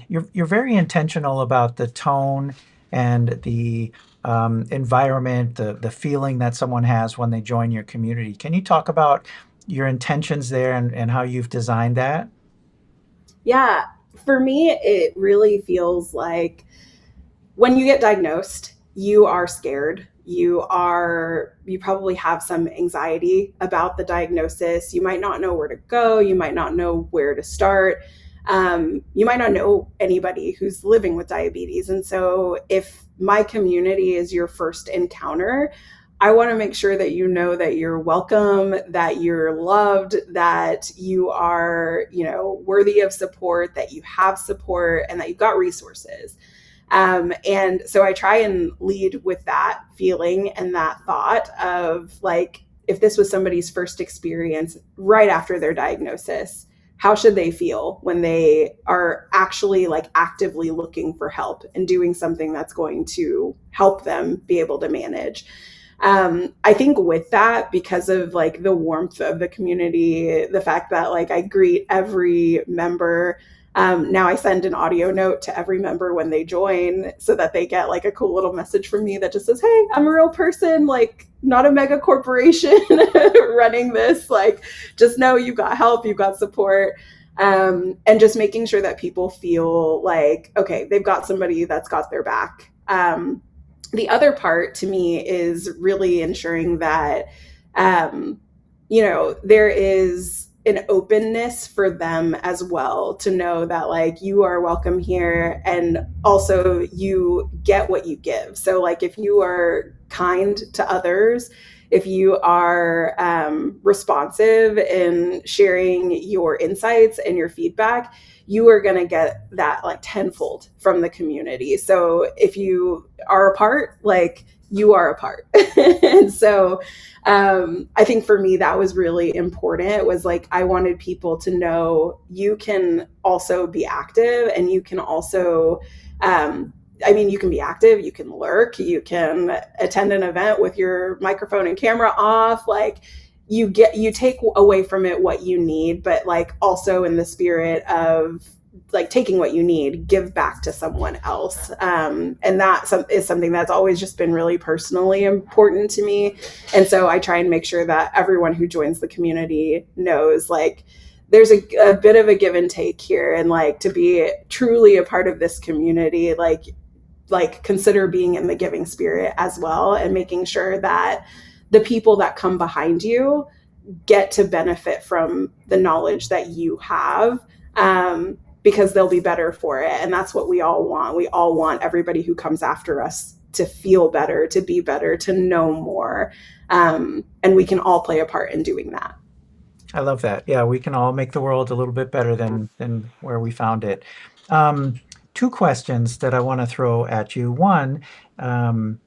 you're very intentional about the tone and the environment, the feeling that someone has when they join your community. Can you talk about your intentions there and how you've designed that? Yeah, for me, it really feels like when you get diagnosed, you are scared. You probably have some anxiety about the diagnosis. You might not know where to go. You might not know where to start. You might not know anybody who's living with diabetes. And so if my community is your first encounter, I want to make sure that you know that you're welcome, that you're loved, that you are, worthy of support, that you have support, and that you've got resources. And so I try and lead with that feeling and that thought of like, if this was somebody's first experience right after their diagnosis, how should they feel when they are actually like actively looking for help and doing something that's going to help them be able to manage? I think with that, because of like the warmth of the community, the fact that like I greet every member, now I send an audio note to every member when they join so that they get like a cool little message from me that just says, hey, I'm a real person, like not a mega corporation running this, like just know you've got help, you've got support. And just making sure that people feel like, okay, they've got somebody that's got their back. The other part to me is really ensuring that, there is an openness for them as well to know that like you are welcome here and also you get what you give. So like if you are kind to others, if you are responsive in sharing your insights and your feedback, you are going to get that like tenfold from the community. So if you are a part, like you are a part. And so I think for me, that was really important. It was like, I wanted people to know you can also be active and you can also, I mean, you can be active, you can lurk, you can attend an event with your microphone and camera off. Like, you take away from it what you need, but like also in the spirit of like taking what you need, give back to someone else. And that is something that's always just been really personally important to me. And so I try and make sure that everyone who joins the community knows like there's a bit of a give and take here. And like to be truly a part of this community, like consider being in the giving spirit as well, and making sure that the people that come behind you get to benefit from the knowledge that you have, because they'll be better for it. And that's what we all want. We all want everybody who comes after us to feel better, to be better, to know more. And we can all play a part in doing that. I love that. Yeah, we can all make the world a little bit better than where we found it. Um, Two questions that I want to throw at you. One, um,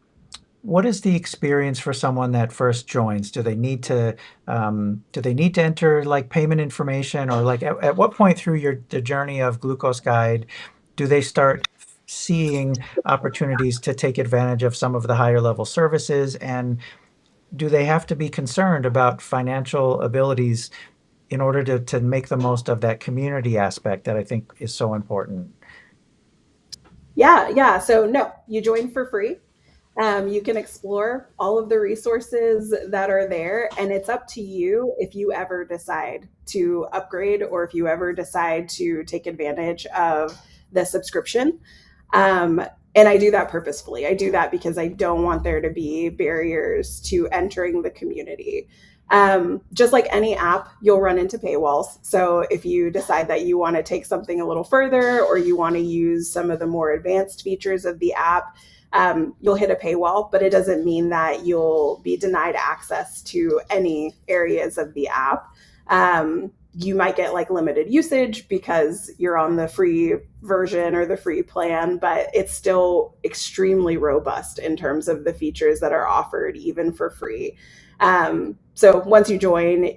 what is the experience for someone that first joins? Do they need to enter like payment information, or like at what point through the journey of Glucose Guide do they start seeing opportunities to take advantage of some of the higher level services? And do they have to be concerned about financial abilities in order to make the most of that community aspect that I think is so important? Yeah. So no, you join for free. You can explore all of the resources that are there, and it's up to you if you ever decide to upgrade or if you ever decide to take advantage of the subscription. Um, and I do that purposefully. I do that because I don't want there to be barriers to entering the community. Just like any app, you'll run into paywalls. So if you decide that you want to take something a little further, or you want to use some of the more advanced features of the app, you'll hit a paywall, but it doesn't mean that you'll be denied access to any areas of the app. You might get like limited usage because you're on the free version or the free plan, but it's still extremely robust in terms of the features that are offered, even for free. So once you join,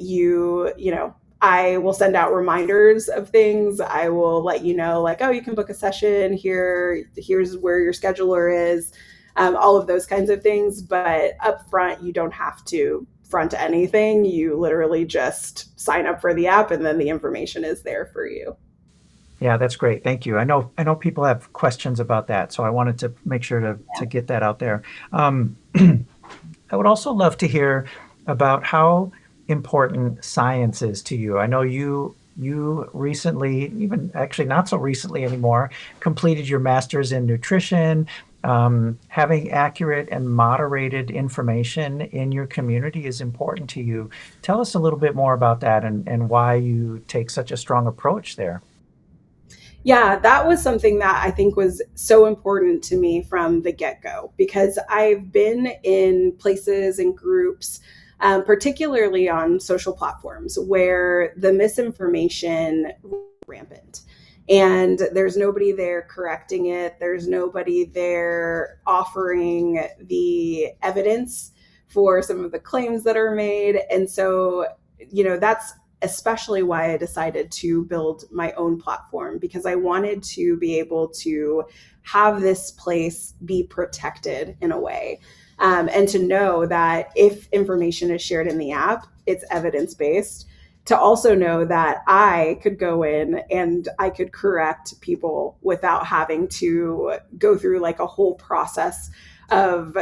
I will send out reminders of things. I will let you know, like, oh, you can book a session here. Here's where your scheduler is, all of those kinds of things. But up front, you don't have to front anything. You literally just sign up for the app, and then the information is there for you. Yeah, that's great. Thank you. I know people have questions about that, so I wanted to make sure to get that out there. I would also love to hear about how important science is to you. I know you recently, even actually not so recently anymore, completed your master's in nutrition. Having accurate and moderated information in your community is important to you. Tell us a little bit more about that, and why you take such a strong approach there. Yeah, that was something that I think was so important to me from the get go, because I've been in places and groups, particularly on social platforms, where the misinformation rampant. And there's nobody there correcting it. There's nobody there offering the evidence for some of the claims that are made. And so, that's especially why I decided to build my own platform, because I wanted to be able to have this place be protected in a way. And to know that if information is shared in the app, it's evidence based. To also know that I could go in and I could correct people without having to go through like a whole process of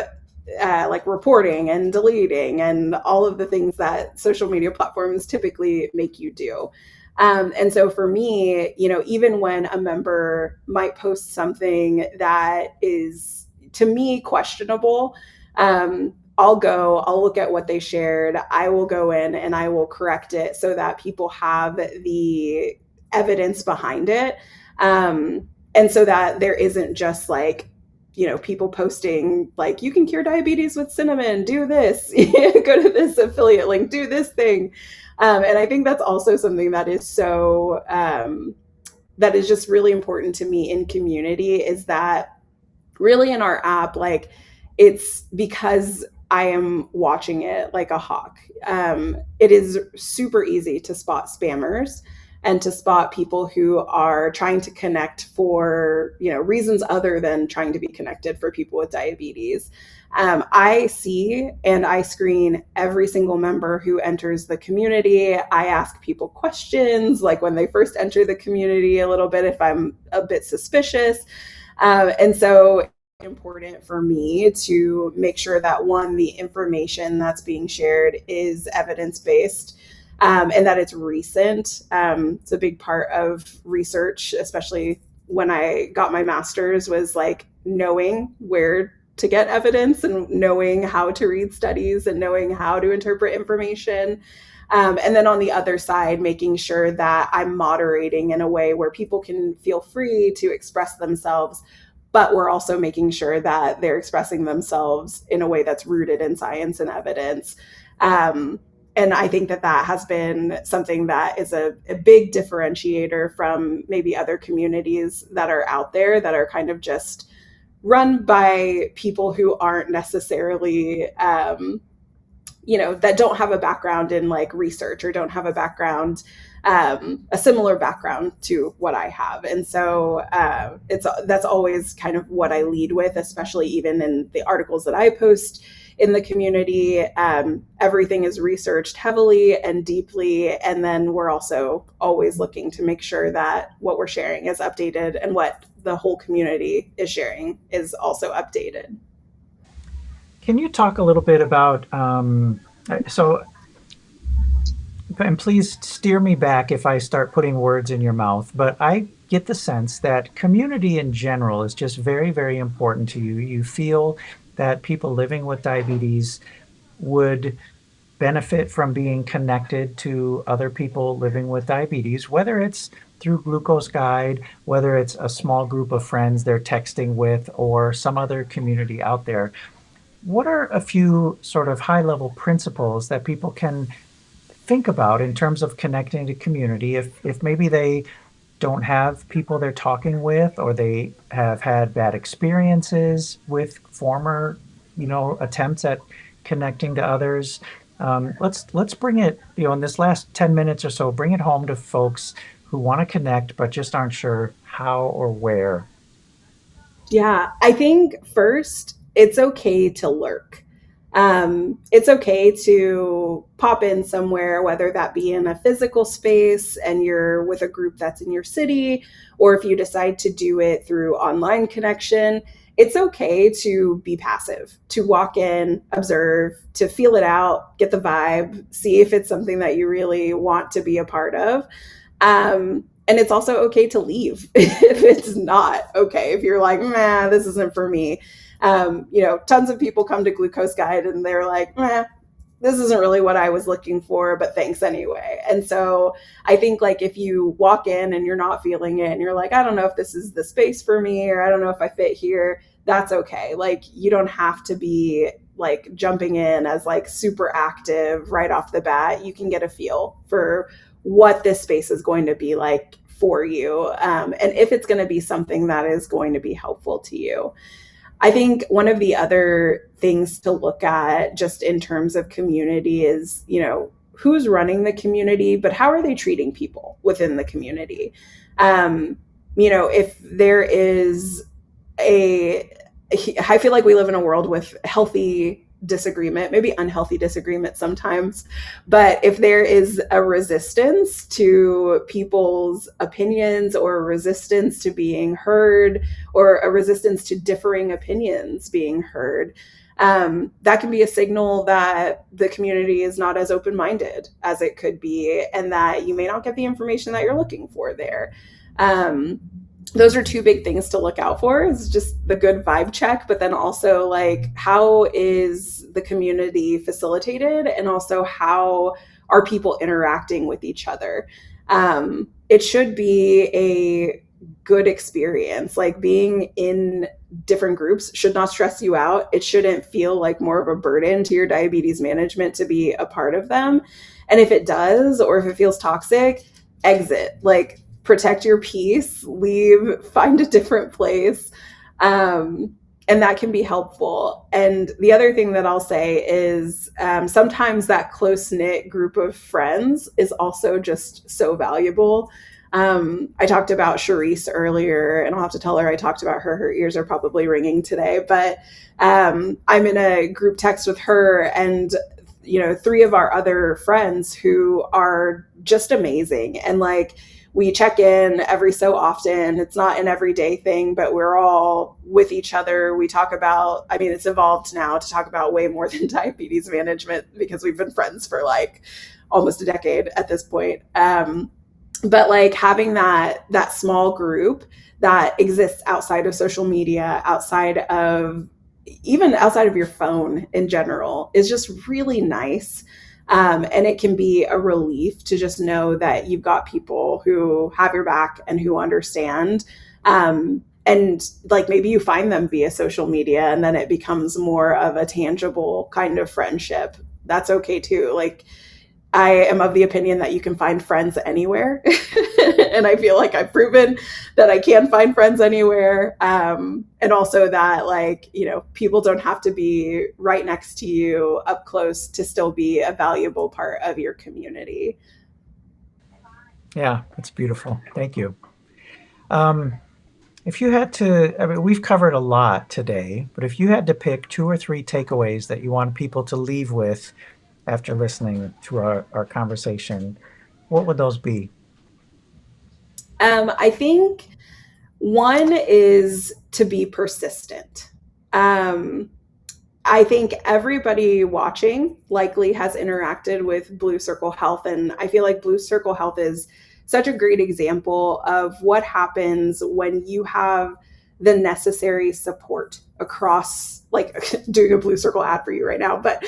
like reporting and deleting and all of the things that social media platforms typically make you do. And so for me, even when a member might post something that is to me questionable, I'll look at what they shared. I will go in and I will correct it so that people have the evidence behind it. And so that there isn't just like people posting like, you can cure diabetes with cinnamon, do this, go to this affiliate link, do this thing. And I think that's also something that is that is just really important to me in community, is that really in our app, like, it's because I am watching it like a hawk. It is super easy to spot spammers and to spot people who are trying to connect for reasons other than trying to be connected for people with diabetes. I see and I screen every single member who enters the community. I ask people questions, like when they first enter the community, a little bit if I'm a bit suspicious. And so important for me to make sure that, one, the information that's being shared is evidence-based, and that it's recent. It's a big part of research, especially when I got my master's, was like knowing where to get evidence and knowing how to read studies and knowing how to interpret information. And then on the other side, making sure that I'm moderating in a way where people can feel free to express themselves, but we're also making sure that they're expressing themselves in a way that's rooted in science and evidence. And I think that that has been something that is a big differentiator from maybe other communities that are out there that are kind of just run by people who aren't necessarily that don't have a background in like research, or don't have a background, a similar background to what I have. And so that's always kind of what I lead with, especially even in the articles that I post in the community. Everything is researched heavily and deeply. And then we're also always looking to make sure that what we're sharing is updated, and what the whole community is sharing is also updated. Can you talk a little bit about, so, and please steer me back if I start putting words in your mouth, but I get the sense that community in general is just very, very important to you. You feel that people living with diabetes would benefit from being connected to other people living with diabetes, whether it's through Glucose Guide, whether it's a small group of friends they're texting with, or some other community out there. What are a few sort of high level principles that people can think about in terms of connecting to community if maybe they don't have people they're talking with, or they have had bad experiences with former attempts at connecting to others? Let's bring it, in this last 10 minutes or so, bring it home to folks who want to connect but just aren't sure how or where. Yeah, I think first, it's okay to lurk. It's okay to pop in somewhere, whether that be in a physical space and you're with a group that's in your city, or if you decide to do it through online connection. It's okay to be passive, to walk in, observe, to feel it out, get the vibe, see if it's something that you really want to be a part of. And it's also okay to leave if it's not okay. If you're like, nah, this isn't for me. Tons of people come to Glucose Guide and they're like, nah, this isn't really what I was looking for, but thanks anyway. And so I think, like, if you walk in and you're not feeling it and you're like, I don't know if this is the space for me, or I don't know if I fit here, that's okay. Like, you don't have to be like jumping in as like super active right off the bat. You can get a feel for what this space is going to be like for you, and if it's going to be something that is going to be helpful to you. I think one of the other things to look at just in terms of community is, who's running the community, but how are they treating people within the community? If there is I feel like we live in a world with healthy disagreement, maybe unhealthy disagreement sometimes, but if there is a resistance to people's opinions, or a resistance to being heard, or a resistance to differing opinions being heard, that can be a signal that the community is not as open-minded as it could be, and that you may not get the information that you're looking for there. Those are two big things to look out for, is just the good vibe check, but then also like, how is the community facilitated, and also how are people interacting with each other? It should be a good experience. Like being in different groups should not stress you out. It shouldn't feel like more of a burden to your diabetes management to be a part of them. And if it does, or if it feels toxic, exit. Like protect your peace, leave, find a different place. And that can be helpful. And the other thing that I'll say is sometimes that close knit group of friends is also just so valuable. I talked about Charisse earlier, and I'll have to tell her I talked about her. Her ears are probably ringing today, but I'm in a group text with her and three of our other friends who are just amazing. And like we check in every so often. It's not an everyday thing, but we're all with each other. We talk about, I mean, it's evolved now to talk about way more than diabetes management because we've been friends for like almost a decade at this point. But like having that small group that exists outside of social media, outside of your phone in general, is just really nice. And it can be a relief to just know that you've got people who have your back and who understand. And like maybe you find them via social media and then it becomes more of a tangible kind of friendship. That's okay too. Like I am of the opinion that you can find friends anywhere. And I feel like I've proven that I can find friends anywhere. And also that people don't have to be right next to you up close to still be a valuable part of your community. Yeah, that's beautiful. Thank you. Um, if you had to, I mean, we've covered a lot today, but if you had to pick two or three takeaways that you want people to leave with after listening to our conversation, what would those be? I think one is to be persistent. Um, I think everybody watching likely has interacted with Blue Circle Health. And I feel like Blue Circle Health is such a great example of what happens when you have the necessary support across, like doing a Blue Circle ad for you right now, but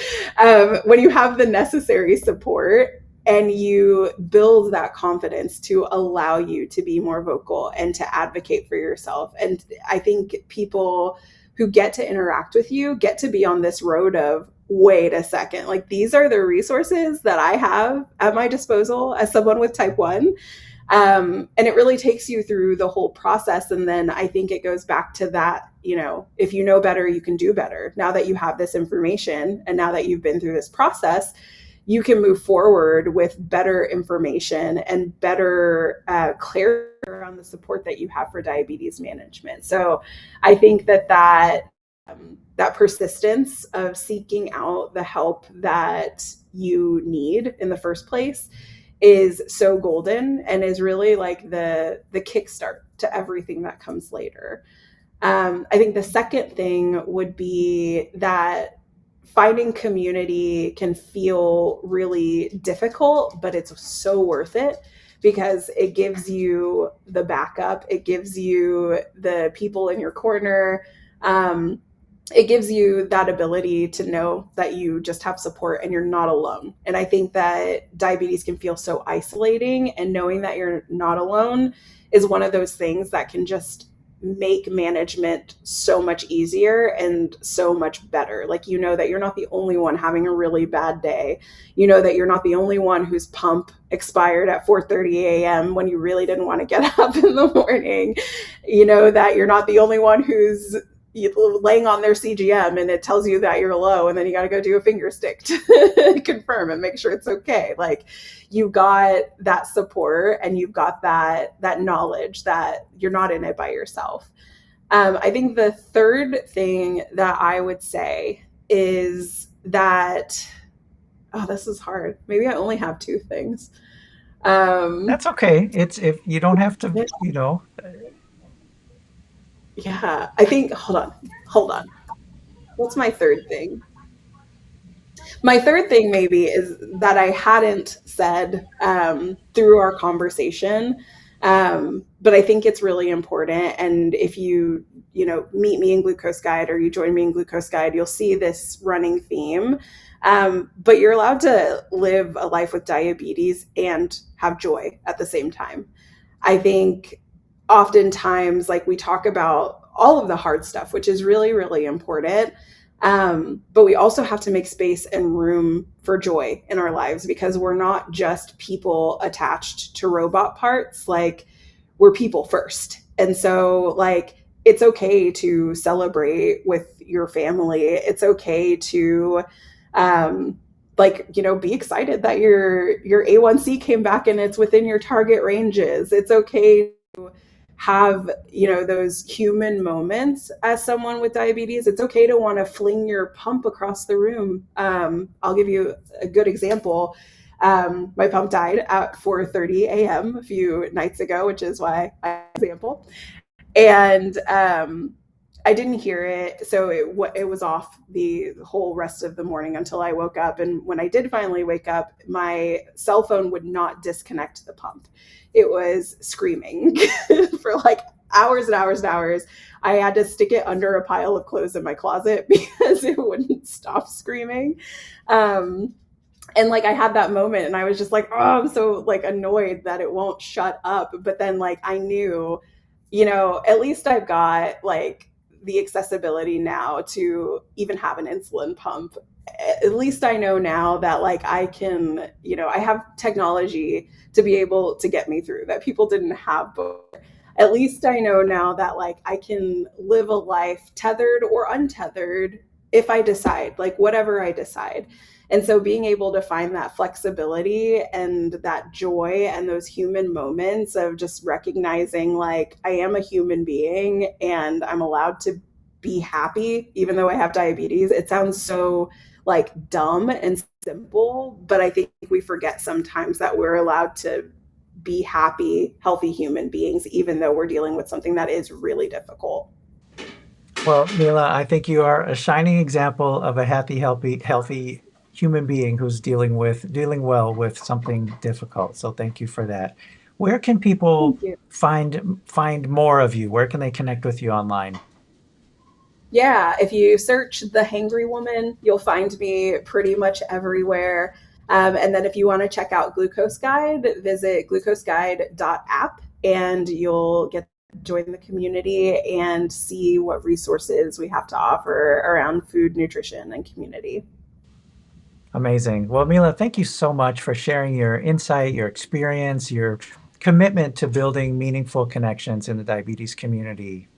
when you have the necessary support and you build that confidence to allow you to be more vocal and to advocate for yourself. And I think people who get to interact with you get to be on this road of, wait a second, like these are the resources that I have at my disposal as someone with type 1. And it really takes you through the whole process. And then I think it goes back to that, if you know better, you can do better. Now that you have this information and now that you've been through this process, you can move forward with better information and better clarity around the support that you have for diabetes management. So I think that persistence of seeking out the help that you need in the first place is so golden and is really like the kickstart to everything that comes later. I think the second thing would be that finding community can feel really difficult, but it's so worth it because it gives you the backup. It gives you the people in your corner. It gives you that ability to know that you just have support and you're not alone. And I think that diabetes can feel so isolating, and knowing that you're not alone is one of those things that can just make management so much easier and so much better. Like, that you're not the only one having a really bad day. That you're not the only one whose pump expired at 4:30 a.m. when you really didn't want to get up in the morning. That you're not the only one who's laying on their CGM and it tells you that you're low, and then you got to go do a finger stick to confirm and make sure it's okay. Like, you got that support and you've got that knowledge that you're not in it by yourself. I think the third thing that I would say is that, this is hard. Maybe I only have two things. That's okay. It's if you don't have to, Yeah, I think, hold on. What's my third thing? My third thing maybe is that I hadn't said through our conversation, but I think it's really important. And if you meet me in Glucose Guide or you join me in Glucose Guide, you'll see this running theme. But you're allowed to live a life with diabetes and have joy at the same time. I think oftentimes like we talk about all of the hard stuff, which is really, really important. But we also have to make space and room for joy in our lives because we're not just people attached to robot parts. Like we're people first. And so like it's okay to celebrate with your family. It's okay to like, you know, be excited that your A1C came back and it's within your target ranges. It's okay have, you know, those human moments as someone with diabetes. It's okay to want to fling your pump across the room. I'll give you a good example. My pump died at 4:30 a.m. a few nights ago, which is why I example. And I didn't hear it, so it was off the whole rest of the morning until I woke up. And when I did finally wake up, my cell phone would not disconnect the pump. It was screaming for like hours and hours and hours. I had to stick it under a pile of clothes in my closet because it wouldn't stop screaming. Um, and like I had that moment and I was just like, oh, I'm so like annoyed that it won't shut up. But then like I knew, you know, at least I've got like the accessibility now to even have an insulin pump. At least I know now that like I can, you know, I have technology to be able to get me through that people didn't have before. At least I know now that like I can live a life tethered or untethered if I decide, like whatever I decide. And so being able to find that flexibility and that joy and those human moments of just recognizing like I am a human being and I'm allowed to be happy even though I have diabetes. It sounds so like dumb and simple, but I think we forget sometimes that we're allowed to be happy, healthy human beings even though we're dealing with something that is really difficult. Well, Mila, I think you are a shining example of a happy, healthy human being who's dealing well with something difficult. So thank you for that. Where can people Thank you. find more of you? Where can they connect with you online? Yeah, if you search the Hangry Woman, you'll find me pretty much everywhere. And then if you want to check out Glucose Guide, visit glucoseguide.app and you'll get to join the community and see what resources we have to offer around food, nutrition, and community. Amazing. Well, Mila, thank you so much for sharing your insight, your experience, your commitment to building meaningful connections in the diabetes community.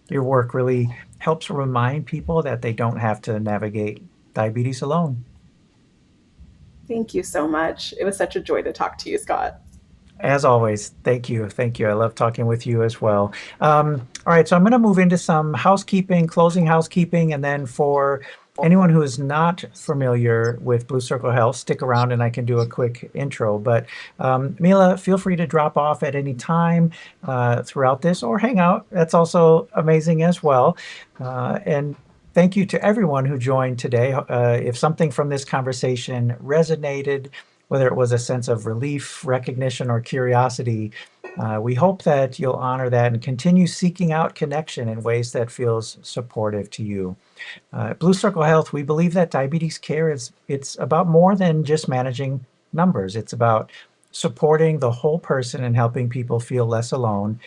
Your work really helps remind people that they don't have to navigate diabetes alone. Thank you so much. It was such a joy to talk to you, Scott. As always, thank you. Thank you. I love talking with you as well. All right, so I'm going to move into some housekeeping, closing housekeeping, and then for anyone who is not familiar with Blue Circle Health, stick around and I can do a quick intro. But Mila, feel free to drop off at any time throughout this or hang out. That's also amazing as well. And thank you to everyone who joined today. If something from this conversation resonated, whether it was a sense of relief, recognition, or curiosity, we hope that you'll honor that and continue seeking out connection in ways that feels supportive to you. At Blue Circle Health, we believe that diabetes care it's about more than just managing numbers. It's about supporting the whole person and helping people feel less alone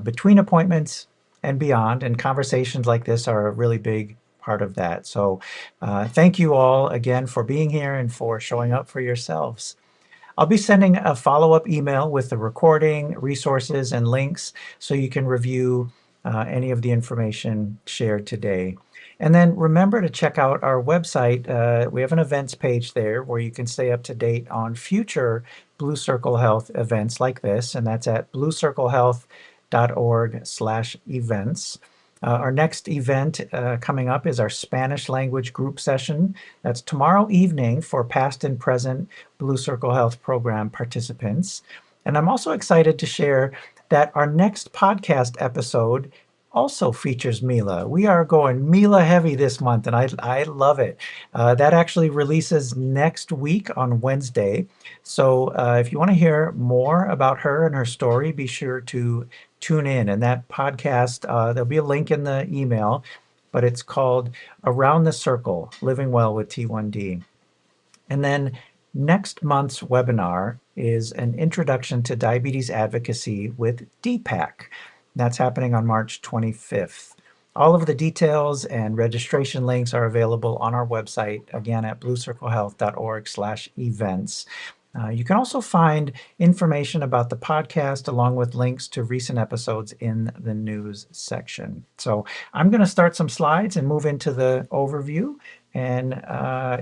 between appointments and beyond. And conversations like this are a really big part of that. So thank you all again for being here and for showing up for yourselves. I'll be sending a follow-up email with the recording, resources, and links so you can review any of the information shared today. And then remember to check out our website. We have an events page there where you can stay up to date on future Blue Circle Health events like this, and that's at bluecirclehealth.org/events. Our next event coming up is our Spanish language group session. That's tomorrow evening for past and present Blue Circle Health program participants. And I'm also excited to share that our next podcast episode also features Mila. We are going Mila heavy this month, and I love it. That actually releases next week on Wednesday. So if you want to hear more about her and her story, be sure to tune in. And that podcast, there'll be a link in the email, but it's called Around the Circle, Living Well with T1D. And then Next month's webinar is an introduction to diabetes advocacy with DPAC. That's happening on March 25th. All of the details and registration links are available on our website, again at bluecirclehealth.org/events. You can also find information about the podcast along with links to recent episodes in the news section. So I'm going to start some slides and move into the overview. And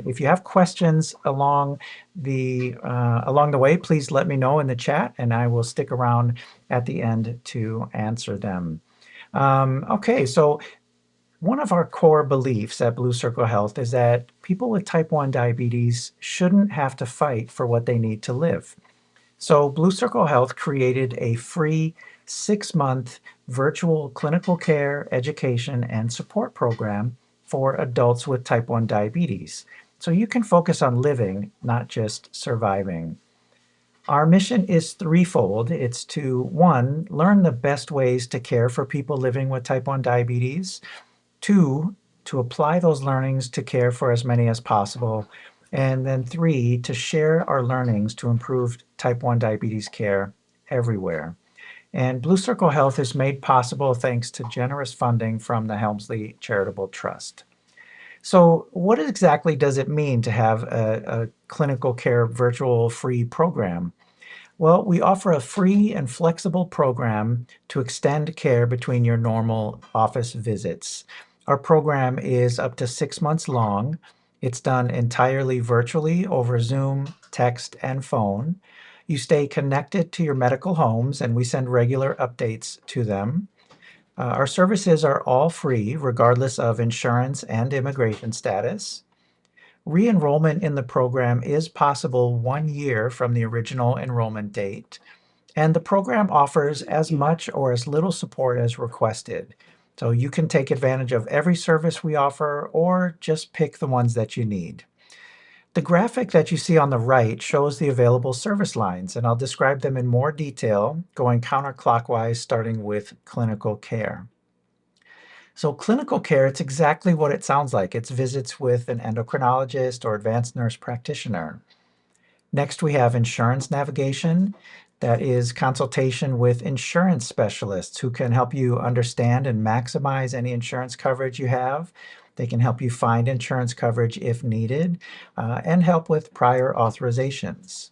if you have questions along the way, please let me know in the chat, and I will stick around at the end to answer them. Okay, so one of our core beliefs at Blue Circle Health is that people with type 1 diabetes shouldn't have to fight for what they need to live. So Blue Circle Health created a free 6-month virtual clinical care, education, and support program for adults with type 1 diabetes. So you can focus on living, not just surviving. Our mission is threefold. It's to, one, learn the best ways to care for people living with type 1 diabetes. Two, to apply those learnings to care for as many as possible. And then three, to share our learnings to improve type 1 diabetes care everywhere. And Blue Circle Health is made possible thanks to generous funding from the Helmsley Charitable Trust. So, what exactly does it mean to have a clinical care virtual free program? Well, we offer a free and flexible program to extend care between your normal office visits. Our program is up to 6 months long. It's done entirely virtually over Zoom, text, and phone. You stay connected to your medical homes, and we send regular updates to them. Our services are all free, regardless of insurance and immigration status. Re-enrollment in the program is possible 1 year from the original enrollment date, and the program offers as much or as little support as requested. So you can take advantage of every service we offer or just pick the ones that you need. The graphic that you see on the right shows the available service lines, and I'll describe them in more detail, going counterclockwise, starting with clinical care. So clinical care, it's exactly what it sounds like. It's visits with an endocrinologist or advanced nurse practitioner. Next, we have insurance navigation. That is consultation with insurance specialists who can help you understand and maximize any insurance coverage you have. They can help you find insurance coverage if needed and help with prior authorizations.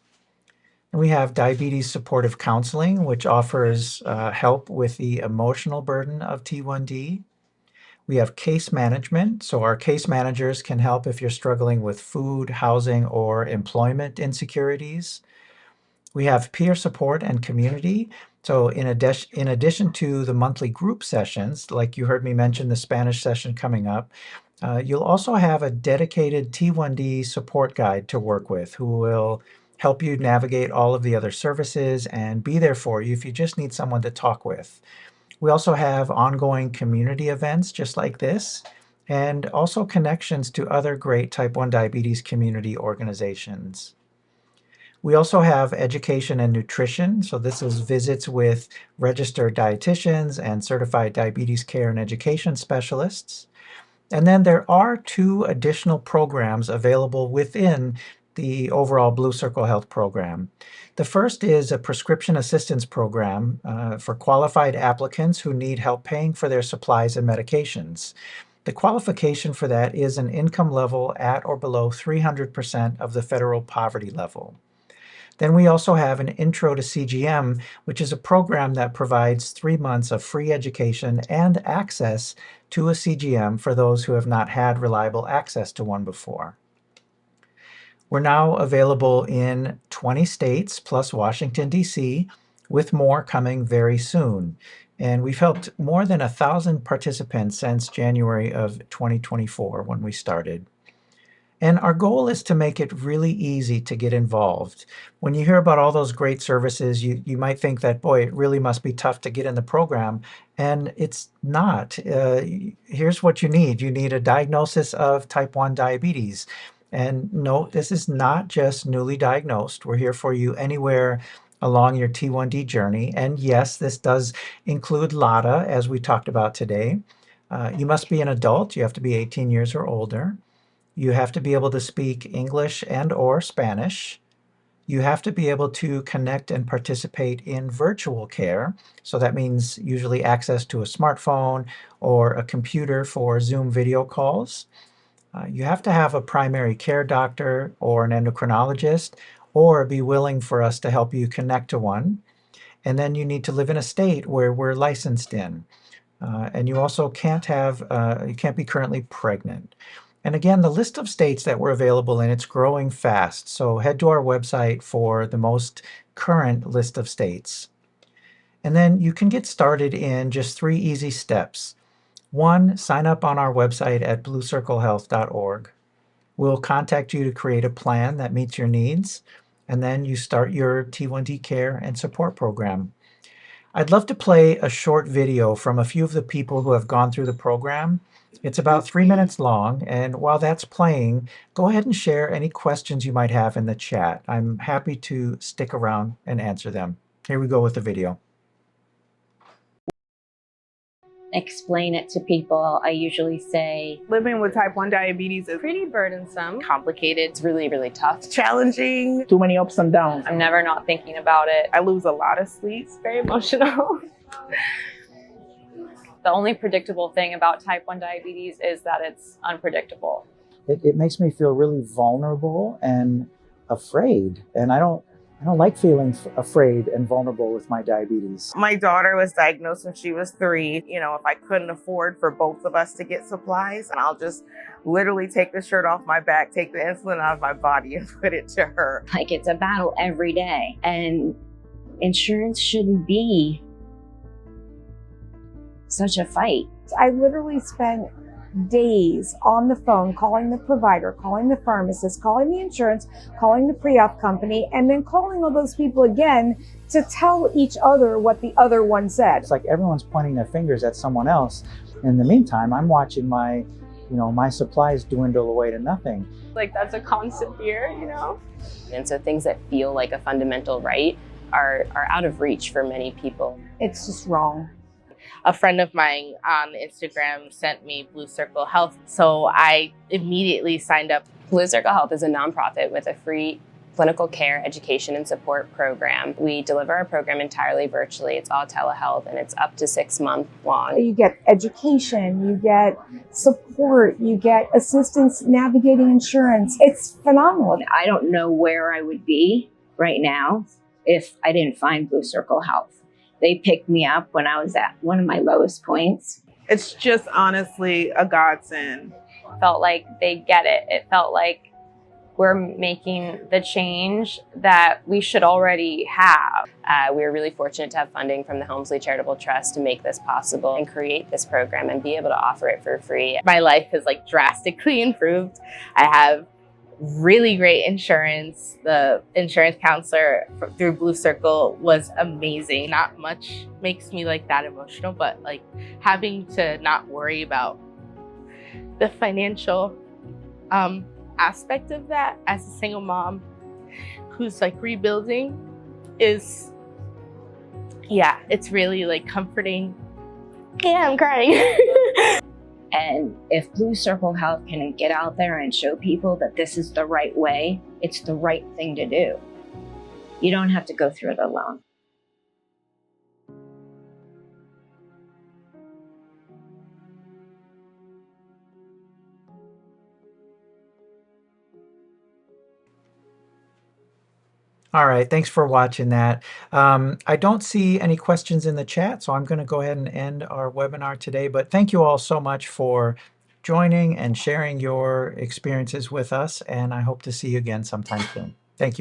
And we have diabetes supportive counseling, which offers help with the emotional burden of T1D. We have case management. So our case managers can help if you're struggling with food, housing, or employment insecurities. We have peer support and community. So in addition to the monthly group sessions, like you heard me mention the Spanish session coming up, you'll also have a dedicated T1D support guide to work with who will help you navigate all of the other services and be there for you if you just need someone to talk with. We also have ongoing community events just like this, and also connections to other great type 1 diabetes community organizations. We also have education and nutrition. So this is visits with registered dietitians and certified diabetes care and education specialists. And then there are 2 additional programs available within the overall Blue Circle Health program. The first is a prescription assistance program for qualified applicants who need help paying for their supplies and medications. The qualification for that is an income level at or below 300% of the federal poverty level. Then we also have an Intro to CGM, which is a program that provides 3 months of free education and access to a CGM for those who have not had reliable access to one before. We're now available in 20 states plus Washington, D.C., with more coming very soon. And we've helped more than 1,000 participants since January of 2024 when we started. And our goal is to make it really easy to get involved. When you hear about all those great services, you might think that, boy, it really must be tough to get in the program. And it's not. Here's what you need. You need a diagnosis of type 1 diabetes. And no, this is not just newly diagnosed. We're here for you anywhere along your T1D journey. And yes, this does include LADA, as we talked about today. You must be an adult. You have to be 18 years or older. You have to be able to speak English and or Spanish. You have to be able to connect and participate in virtual care. So that means usually access to a smartphone or a computer for Zoom video calls. You have to have a primary care doctor or an endocrinologist, or be willing for us to help you connect to one. And then you need to live in a state where we're licensed in. And you also you can't be currently pregnant. And again, the list of states that we're available in, it's growing fast. So head to our website for the most current list of states. And then you can get started in just 3 easy steps. One, sign up on our website at bluecirclehealth.org. We'll contact you to create a plan that meets your needs, and then you start your T1D care and support program. I'd love to play a short video from a few of the people who have gone through the program. It's about 3 minutes long, and while that's playing, go ahead and share any questions you might have in the chat. I'm happy to stick around and answer them. Here we go with the video. Explain it to people. I usually say, living with type 1 diabetes is pretty burdensome, complicated. It's really, really tough. challenging, too many ups and downs. I'm never not thinking about it. I lose a lot of sleep. It's very emotional. The only predictable thing about type 1 diabetes is that it's unpredictable. It makes me feel really vulnerable and afraid, and I don't like feeling afraid and vulnerable with my diabetes. My daughter was diagnosed when she was 3. You know, if I couldn't afford for both of us to get supplies, and I'll just literally take the shirt off my back, take the insulin out of my body and put it to her. Like, it's a battle every day. And insurance shouldn't be such a fight. I literally spent days on the phone calling the provider, calling the pharmacist, calling the insurance, calling the pre-op company, and then calling all those people again to tell each other what the other one said. It's like everyone's pointing their fingers at someone else. In the meantime, I'm watching my supplies dwindle away to nothing. Like, that's a constant fear, you know? And so things that feel like a fundamental right are out of reach for many people. It's just wrong. A friend of mine on Instagram sent me Blue Circle Health, so I immediately signed up. Blue Circle Health is a nonprofit with a free clinical care, education, and support program. We deliver our program entirely virtually. It's all telehealth, and it's up to 6 months long. You get education, you get support, you get assistance navigating insurance. It's phenomenal. I don't know where I would be right now if I didn't find Blue Circle Health. They picked me up when I was at one of my lowest points. It's just honestly a godsend. Felt like they get it. It felt like we're making the change that we should already have. We were really fortunate to have funding from the Helmsley Charitable Trust to make this possible and create this program and be able to offer it for free. My life has drastically improved. I have really great insurance. The insurance counselor through Blue Circle was amazing. Not much makes me that emotional, but having to not worry about the financial aspect of that as a single mom who's rebuilding is, yeah, it's really comforting. Yeah, I'm crying. And if Blue Circle Health can get out there and show people that this is the right way, it's the right thing to do. You don't have to go through it alone. All right, thanks for watching that. I don't see any questions in the chat, so I'm going to go ahead and end our webinar today. But thank you all so much for joining and sharing your experiences with us, and I hope to see you again sometime soon. Thank you.